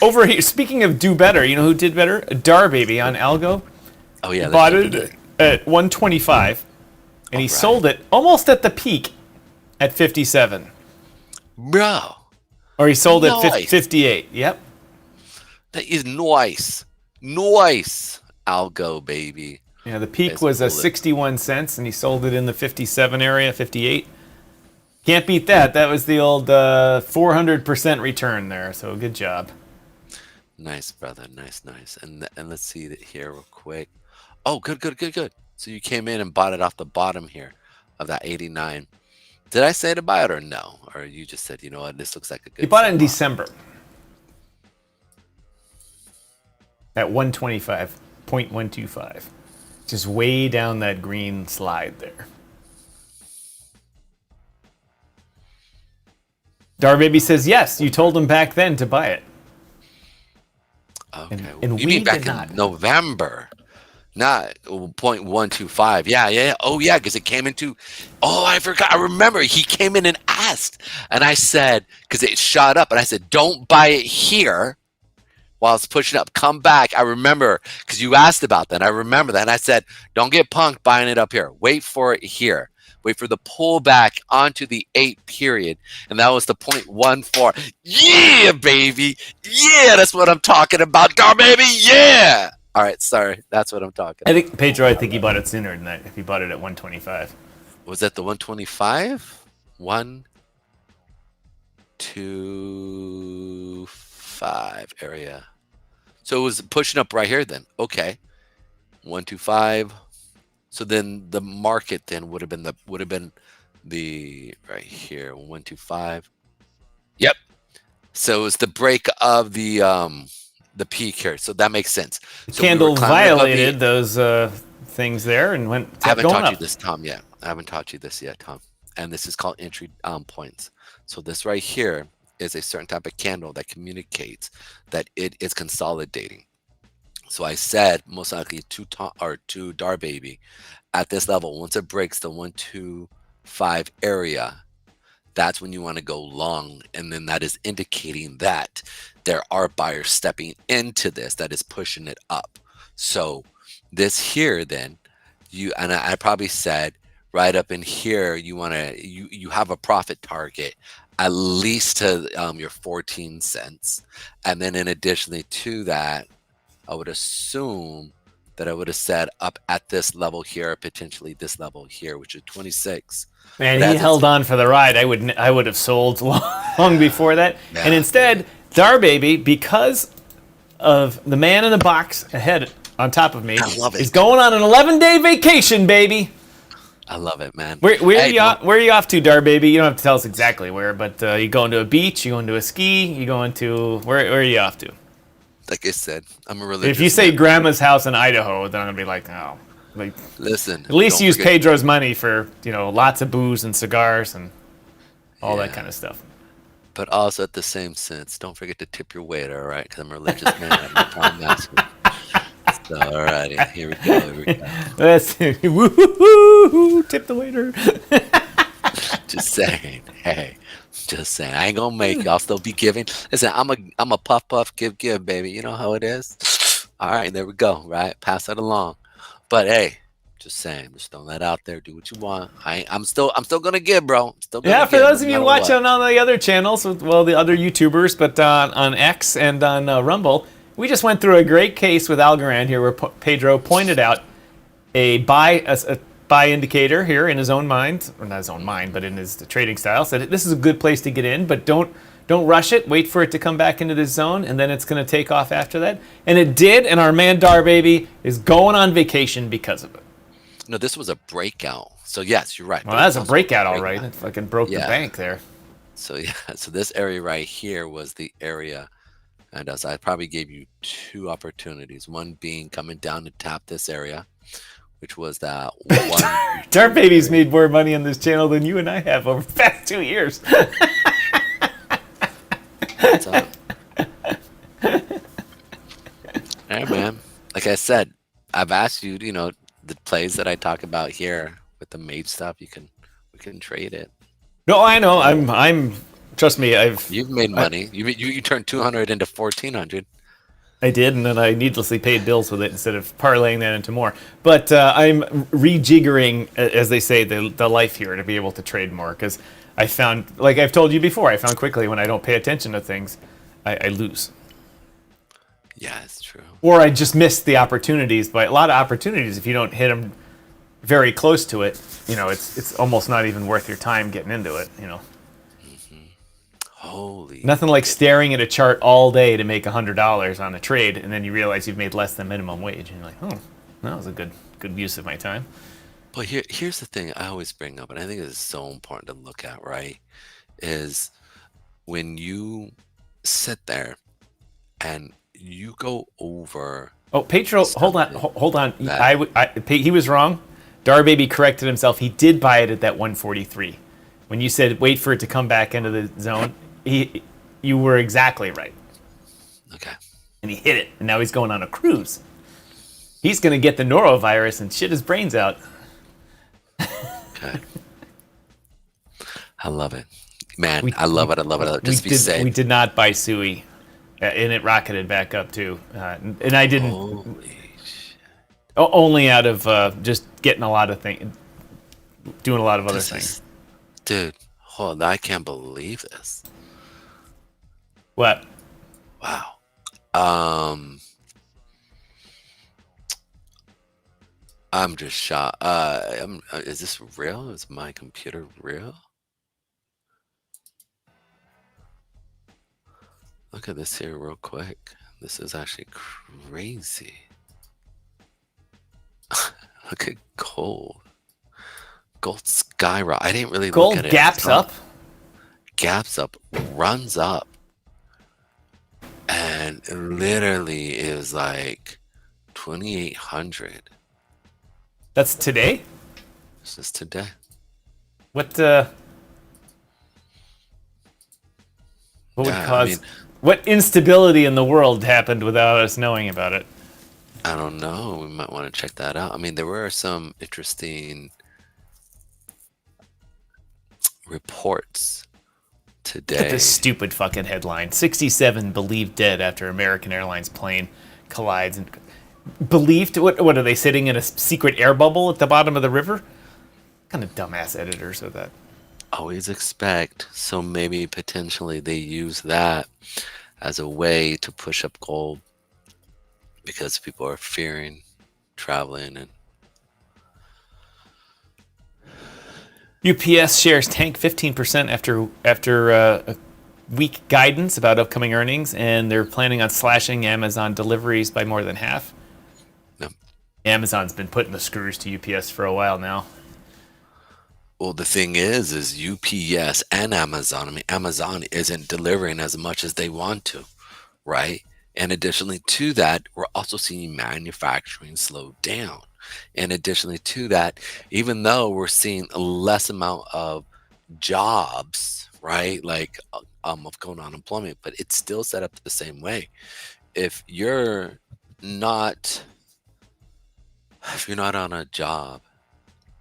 Over here, speaking of do better, you know who did better? DYOR Baby on Algo. Oh yeah, He bought it at 125, and he sold it almost at the peak at 57. bro. Or he sold it Nice. 58. Yep. That is nice. Nice. Algo, baby. Yeah, the peak Let's was pull it. 61 cents, and he sold it in the 57 area, 58. Can't beat that. That was the old 400% return there. So good job. Nice, brother. Nice, nice. And let's see that here real quick. Oh, good, good, good, good. So you came in and bought it off the bottom here of that 89. Did I say to buy it or no? Or you just said, you know what, this looks like a good. He bought it in sell-off. December at 125.125. Just way down that green slide there. DYOR Baby says, yes, you told him back then to buy it. Okay. And you we mean back did not. in November? Not 0.125. Yeah. Oh, yeah, because it came into. Oh, I forgot. I remember he came in and asked. And I said, because it shot up. And I said, don't buy it here while it's pushing up. Come back. I remember because you asked about that. I remember that. And I said, don't get punked buying it up here. Wait for it here. Wait for the pullback onto the 8 period. And that was the 0.14. Yeah, baby. Yeah, that's what I'm talking about. DYOR Baby. Yeah. All right, sorry. That's what I'm talking about. I think, Pedro, I think he bought it sooner than that if he bought it at 125. Was that the 125? 125 area. So it was pushing up right here then. Okay. 125. So then the market then would have been the right here 125. Yep. So it was the break of the peak here. So that makes sense. So Candle violated those things there and went. I haven't taught up. you this, Tom, yet. I haven't taught you this yet, Tom. And this is called entry points. So this right here is a certain type of candle that communicates that it is consolidating. So I said most likely to DYOR Baby at this level, once it breaks the 125 area, that's when you want to go long. And then that is indicating that there are buyers stepping into this that is pushing it up. So this here then, I probably said right up in here, you have a profit target at least to your 14 cents. And then in additionally to that, I would assume that I would have said up at this level here, potentially this level here, which is 26. Man, he held on for the ride. I would have sold long before that. Yeah. And instead, DYOR Baby, because of the man in the box ahead on top of me, is going on an 11-day vacation, baby. I love it, man. Where are you off to, DYOR Baby? You don't have to tell us exactly where, but you going to a beach? You going to a ski? You going to where are you off to? Like I said, I'm a religious. If you say grandma's house in Idaho, then I'll be like, oh. Like, listen. At least use Pedro's money for lots of booze and cigars and all that kind of stuff. But also at the same sense, don't forget to tip your waiter, all right? Because I'm a religious man. I'm a Tom Master. So, all righty, here we go. Let's woo-hoo-hoo, tip the waiter. Just saying. Hey, just saying. I ain't gonna make it. I'll still be giving. Listen, I'm a puff, give, baby. You know how it is. All right, there we go. Right, pass that along. But hey, just saying, just throwing that out there. Do what you want. I'm still gonna give, bro. For those of you watching on the other channels, the other YouTubers, but on X and on Rumble, we just went through a great case with Algorand here, where Pedro pointed out a buy indicator here in his own mind, or not his own mind, but in his trading style. Said this is a good place to get in, but don't rush it. Wait for it to come back into this zone, and then it's going to take off after that. And it did, and our man DYOR Baby is going on vacation because of it. No, this was a breakout. So yes, you're right. Well, that's a breakout, all right. It fucking broke the bank there. So yeah, so this area right here was the area, and as I probably gave you 2 opportunities. One being coming down to tap this area, which was that one. DYOR Baby's made more money on this channel than you and I have over the past 2 years. What's up? Hey man, like I said, I've asked you, the plays that I talk about here with the mage stuff, we can trade it. No, I know. I'm Trust me, You've made money. You turned 200 into 1,400. I did, and then I needlessly paid bills with it instead of parlaying that into more. But I'm rejiggering, as they say, the life here to be able to trade more, because I found, like I've told you before, I found quickly when I don't pay attention to things, I lose. Yeah, it's true. Or I just miss the opportunities. But a lot of opportunities, if you don't hit them very close to it, it's almost not even worth your time getting into it. Holy. Nothing like staring at a chart all day to make $100 on a trade, and then you realize you've made less than minimum wage, and you're like, oh, that was a good use of my time. But here's the thing I always bring up, and I think it's so important to look at, right? Is when you sit there and you go over. Oh, Pedro, hold on. that- He was wrong. Darbaby corrected himself. He did buy it at that 143. When you said wait for it to come back into the zone, you were exactly right. Okay. And he hit it, and now he's going on a cruise. He's going to get the norovirus and shit his brains out. Okay. I love it. Man, I love it. Just be safe. We did not buy Sui, and it rocketed back up too. And I didn't. Holy shit. Only out of just getting a lot of things, doing a lot of other things. Dude, hold on. I can't believe this. What? Wow. I'm just shocked. Is this real? Is my computer real? Look at this here real quick. This is actually crazy. Look at gold. Gold skyrocket. I didn't really Gold look at it. gaps up. Gaps up, runs up, and it literally is like 2,800. That's today. This is today. What would Yeah, cause? What instability in the world happened without us knowing about it? I don't know. We might want to check that out. I mean, there were some interesting reports today. Look at this stupid fucking headline: 67 believed dead after American Airlines plane collides. And believed? What are they sitting in a secret air bubble at the bottom of the river? What kind of dumbass editors are that? Always expect. So maybe potentially they use that as a way to push up gold because people are fearing traveling. And UPS shares tank 15% after a weak guidance about upcoming earnings, and they're planning on slashing Amazon deliveries by more than half. no. Amazon's been putting the screws to UPS for a while now. Well, the thing is UPS and Amazon. I mean, Amazon isn't delivering as much as they want to, right? And additionally to that, we're also seeing manufacturing slow down. And additionally to that, even though we're seeing a less amount of jobs, right, like of going on unemployment, but it's still set up the same way. If you're not on a job,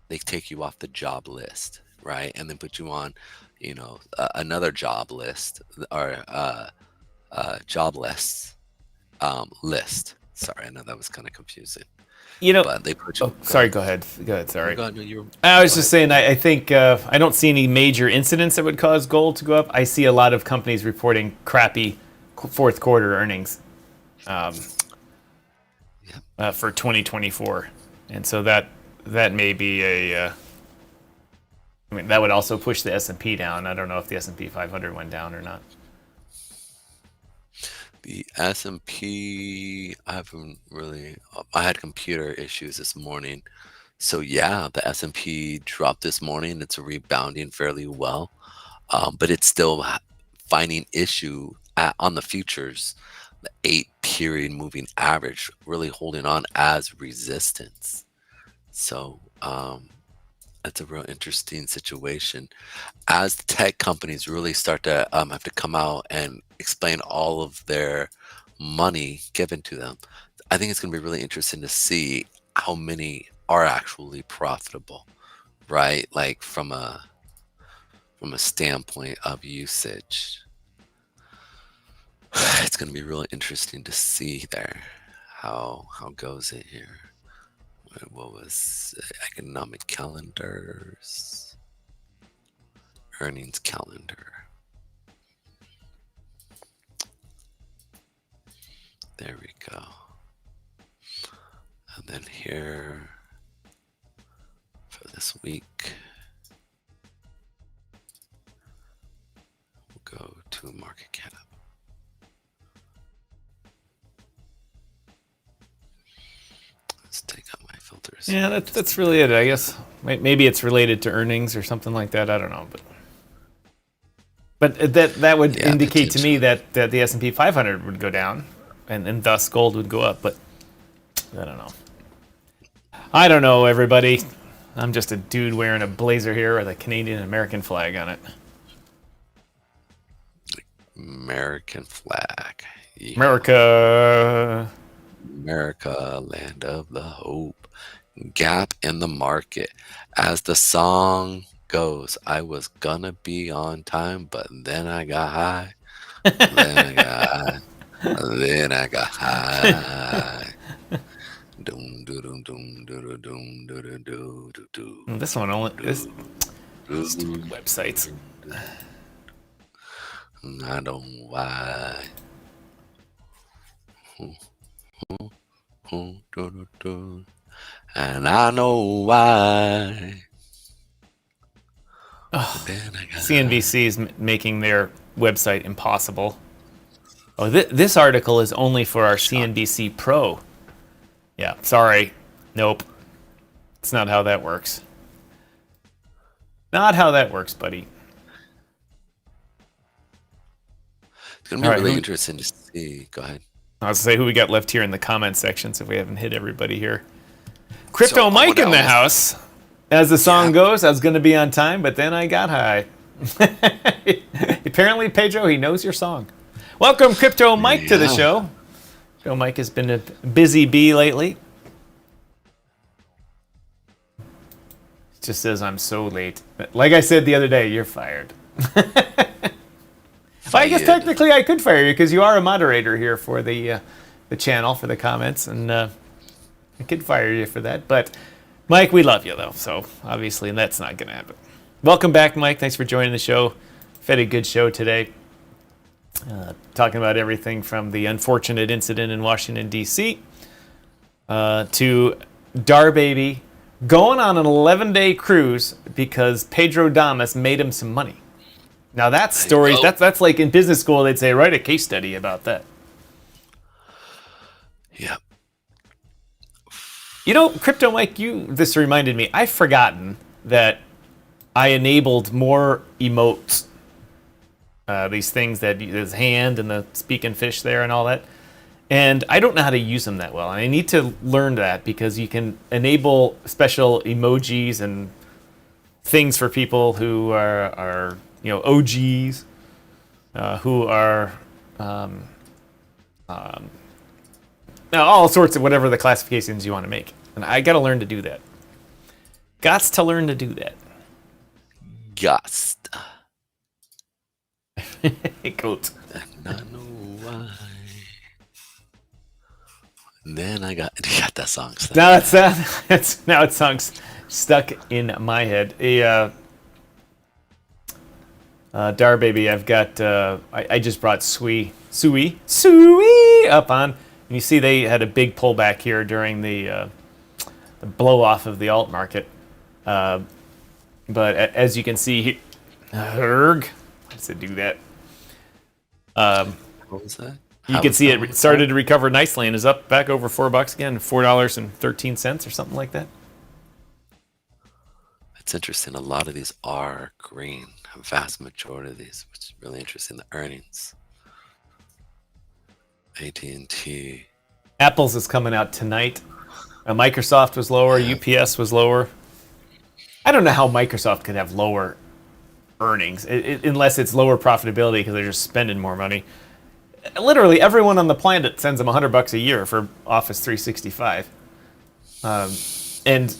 they take you off the job list, right, and then put you on, another job list or job lists list. Sorry, I know that was kind of confusing. But they put you. Go ahead. Sorry. Go ahead, no, I was just saying. I think I don't see any major incidents that would cause gold to go up. I see a lot of companies reporting crappy fourth quarter earnings for 2024, and so that may be a. I mean, that would also push the S&P down. I don't know if the S&P 500 went down or not. The S&P, I had computer issues this morning. So yeah, the S&P dropped this morning. It's rebounding fairly well, but it's still finding issue on the futures. The 8-period moving average really holding on as resistance. So it's a real interesting situation as the tech companies really start to have to come out and explain all of their money given to them. I think it's going to be really interesting to see how many are actually profitable, right? Like from a from a standpoint of usage. It's going to be really interesting to see there how goes it here. What was economic calendars, earnings calendar. There we go. And then here for this week, we'll go to market cap. Let's take out my filters. Yeah, that's really it, I guess. Maybe it's related to earnings or something like that. I don't know, but that would indicate to me that the S&P 500 would go down, and thus gold would go up. But I don't know. I don't know, everybody. I'm just a dude wearing a blazer here with a Canadian American flag on it. American flag. Yeah. America, land of the hope. Gap in the market. As the song goes, I was gonna be on time, but then I got high. Then I got high. Then I got high. Doom, doo, doom, doom, doo, doom, doo, doo, doo, doo, doo. This one only this stupid websites. I don't know why. And I know why. CNBC is making their website impossible. Oh, this article is only for our CNBC Pro. Yeah, sorry. Nope. It's not how that works. Not how that works, buddy. It's going to be really interesting to see. Go ahead. I was going to say who we got left here in the comment sections if we haven't hit everybody here. Crypto Mike in the house. As the song goes, I was going to be on time, but then I got high. Apparently, Pedro, he knows your song. Welcome, Crypto Mike, to the show. Crypto Mike has been a busy bee lately. Just says I'm so late. Like I said the other day, you're fired. I guess technically I could fire you because you are a moderator here for the channel, for the comments, and I could fire you for that. But Mike, we love you though, so obviously that's not going to happen. Welcome back, Mike. Thanks for joining the show. We've had a good show today. Talking about everything from the unfortunate incident in Washington, D.C. To Dar Baby going on an 11-day cruise because Pedro Damas made him some money. Now that's stories. That's like in business school they'd say write a case study about that. Yeah. You know, Crypto Mike, this reminded me. I've forgotten that I enabled more emotes. These things that his hand and the speaking fish there and all that. And I don't know how to use them that well. And I need to learn that because you can enable special emojis and things for people who are OGs, who are all sorts of whatever the classifications you want to make. And I got to learn to do that. Gots to learn to do that. Gots. Coat. And I know why. And then I got that song stuck. Now it song's stuck in my head. Dar Baby, I've got. I just brought Sui up on, and you see they had a big pullback here during the blow off of the alt market. But as you can see, how does it do that? What was that? You can see it started to recover nicely and is up back over $4 again, $4.13 or something like that. It's interesting. A lot of these are green. A vast majority of these, which is really interesting. The earnings. AT&T. Apple's is coming out tonight. Microsoft was lower. UPS was lower. I don't know how Microsoft could have lower earnings unless it's lower profitability because they're just spending more money. Literally everyone on the planet sends them $100 a year for Office 365, and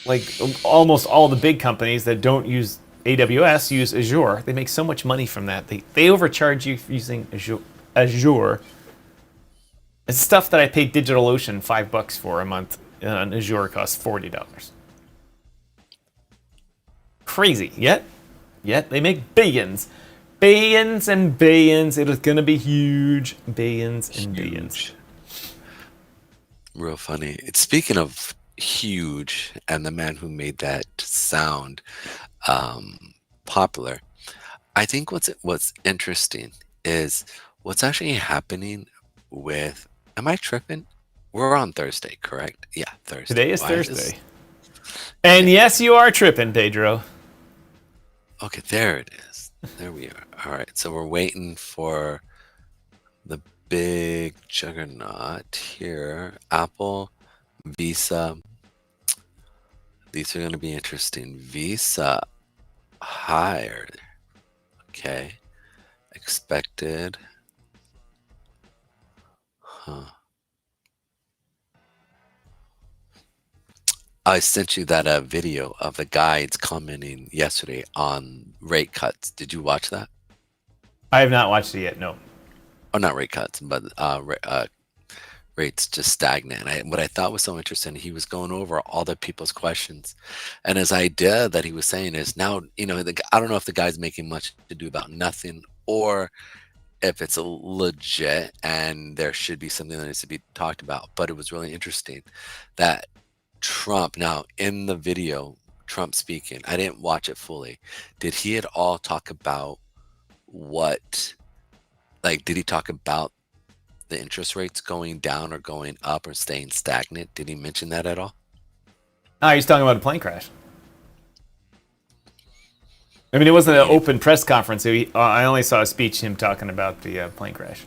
like almost all the big companies that don't use AWS use Azure. They make so much money from that. They overcharge you for using Azure. It's stuff that I paid DigitalOcean $5 for a month, and Azure costs $40. Crazy. Yet they make billions. Billions and billions. It is going to be huge. Billions and billions. Real funny. It's speaking of huge and the man who made that sound popular. I think what's interesting is what's actually happening with. Am I tripping? We're on Thursday, correct? Yeah, Thursday. Today is Thursday. And yes, you are tripping, Pedro. Okay, there it is. There we are. All right, so we're waiting for the big juggernaut here. Apple, Visa. These are going to be interesting. Visa higher. Okay. Expected. I sent you that video of the guides commenting yesterday on rate cuts. Did you watch that? I have not watched it yet, no. Oh, not rate cuts, but rates just stagnant. What I thought was so interesting, he was going over all the people's questions. And his idea that he was saying is now, I don't know if the guy's making much to do about nothing or if it's a legit and there should be something that needs to be talked about. But it was really interesting that Trump, now in the video, Trump speaking, I didn't watch it fully. Did he at all talk about did he talk about the interest rates going down or going up or staying stagnant? Did he mention that at all? No, he's talking about a plane crash. I mean, it wasn't an open press conference. I only saw a speech, him talking about the plane crash.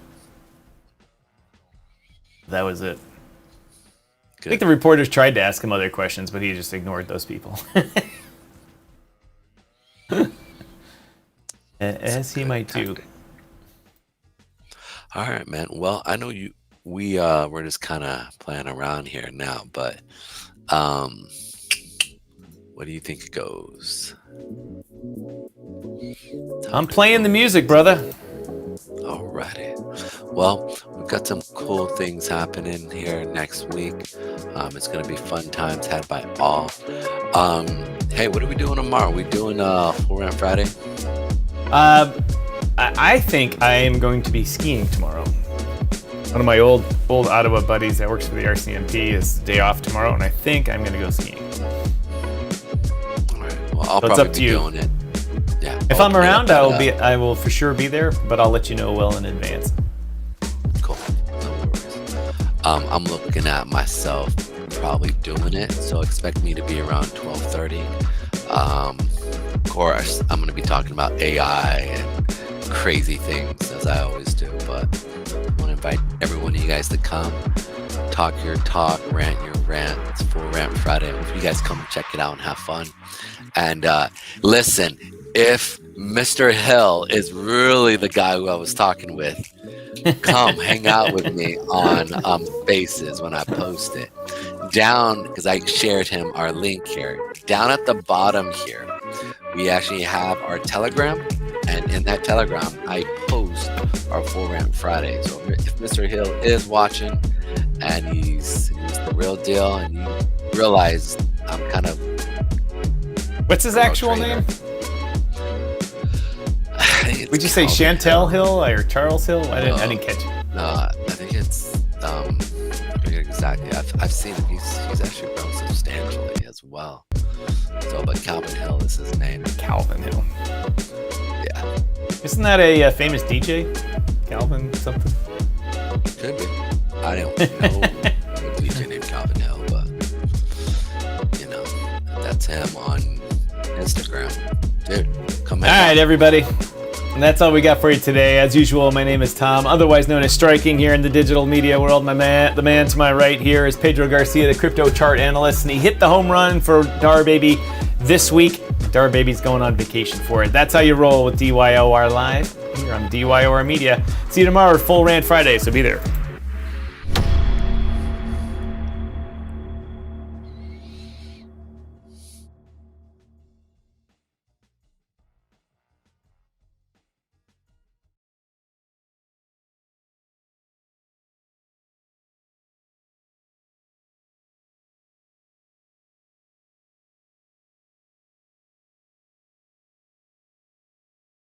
That was it. Good. I think the reporters tried to ask him other questions, but he just ignored those people. As he might do. All right, man. Well, I know we're just kind of playing around here now, but what do you think it goes? I'm playing the music, brother. Alrighty. Well, we've got some cool things happening here next week. It's going to be fun times had by all. Hey, what are we doing tomorrow? Are we doing Full Rant Friday? I think I am going to be skiing tomorrow. One of my old Ottawa buddies that works for the RCMP is day off tomorrow, and I think I'm going to go skiing. All right. Well, I'll probably be doing it. Yeah. If I'm around, I will for sure be there, but I'll let you know well in advance. Cool. No worries. I'm looking at myself probably doing it, so expect me to be around 12:30. Of course, I'm going to be talking about AI and crazy things as I always do, but I want to invite every one of you guys to come, talk your talk, rant your rant. It's Full Rant Friday. If you guys come check it out and have fun. And listen, if Mr. Hill is really the guy who I was talking with, come hang out with me on Spaces when I post it. Down, because I shared him our link here. Down at the bottom here, we actually have our Telegram. And in that Telegram, I post our Full Rant Friday. So if Mr. Hill is watching and he's the real deal and you realize I'm kind of... What's his actual name? Would you say Chantel Hill or Charles Hill? I didn't catch it. No, I think it's... I forget exactly. I've seen him. He's actually grown substantially as well. So, but Calvin Hill is his name. Calvin Hill. Yeah. Isn't that a famous DJ? Calvin something? Could be. I don't know a DJ named Calvin Hill, but that's him on Instagram. Dude, come on. All right, everybody. And that's all we got for you today. As usual, my name is Tom, otherwise known as Striking here in the digital media world. The man to my right here is Pedro Garcia, the crypto chart analyst, and he hit the home run for DAR Baby this week. DAR Baby's going on vacation for it. That's how you roll with DYOR Live here on DYOR Media. See you tomorrow for Full Rant Friday, so be there.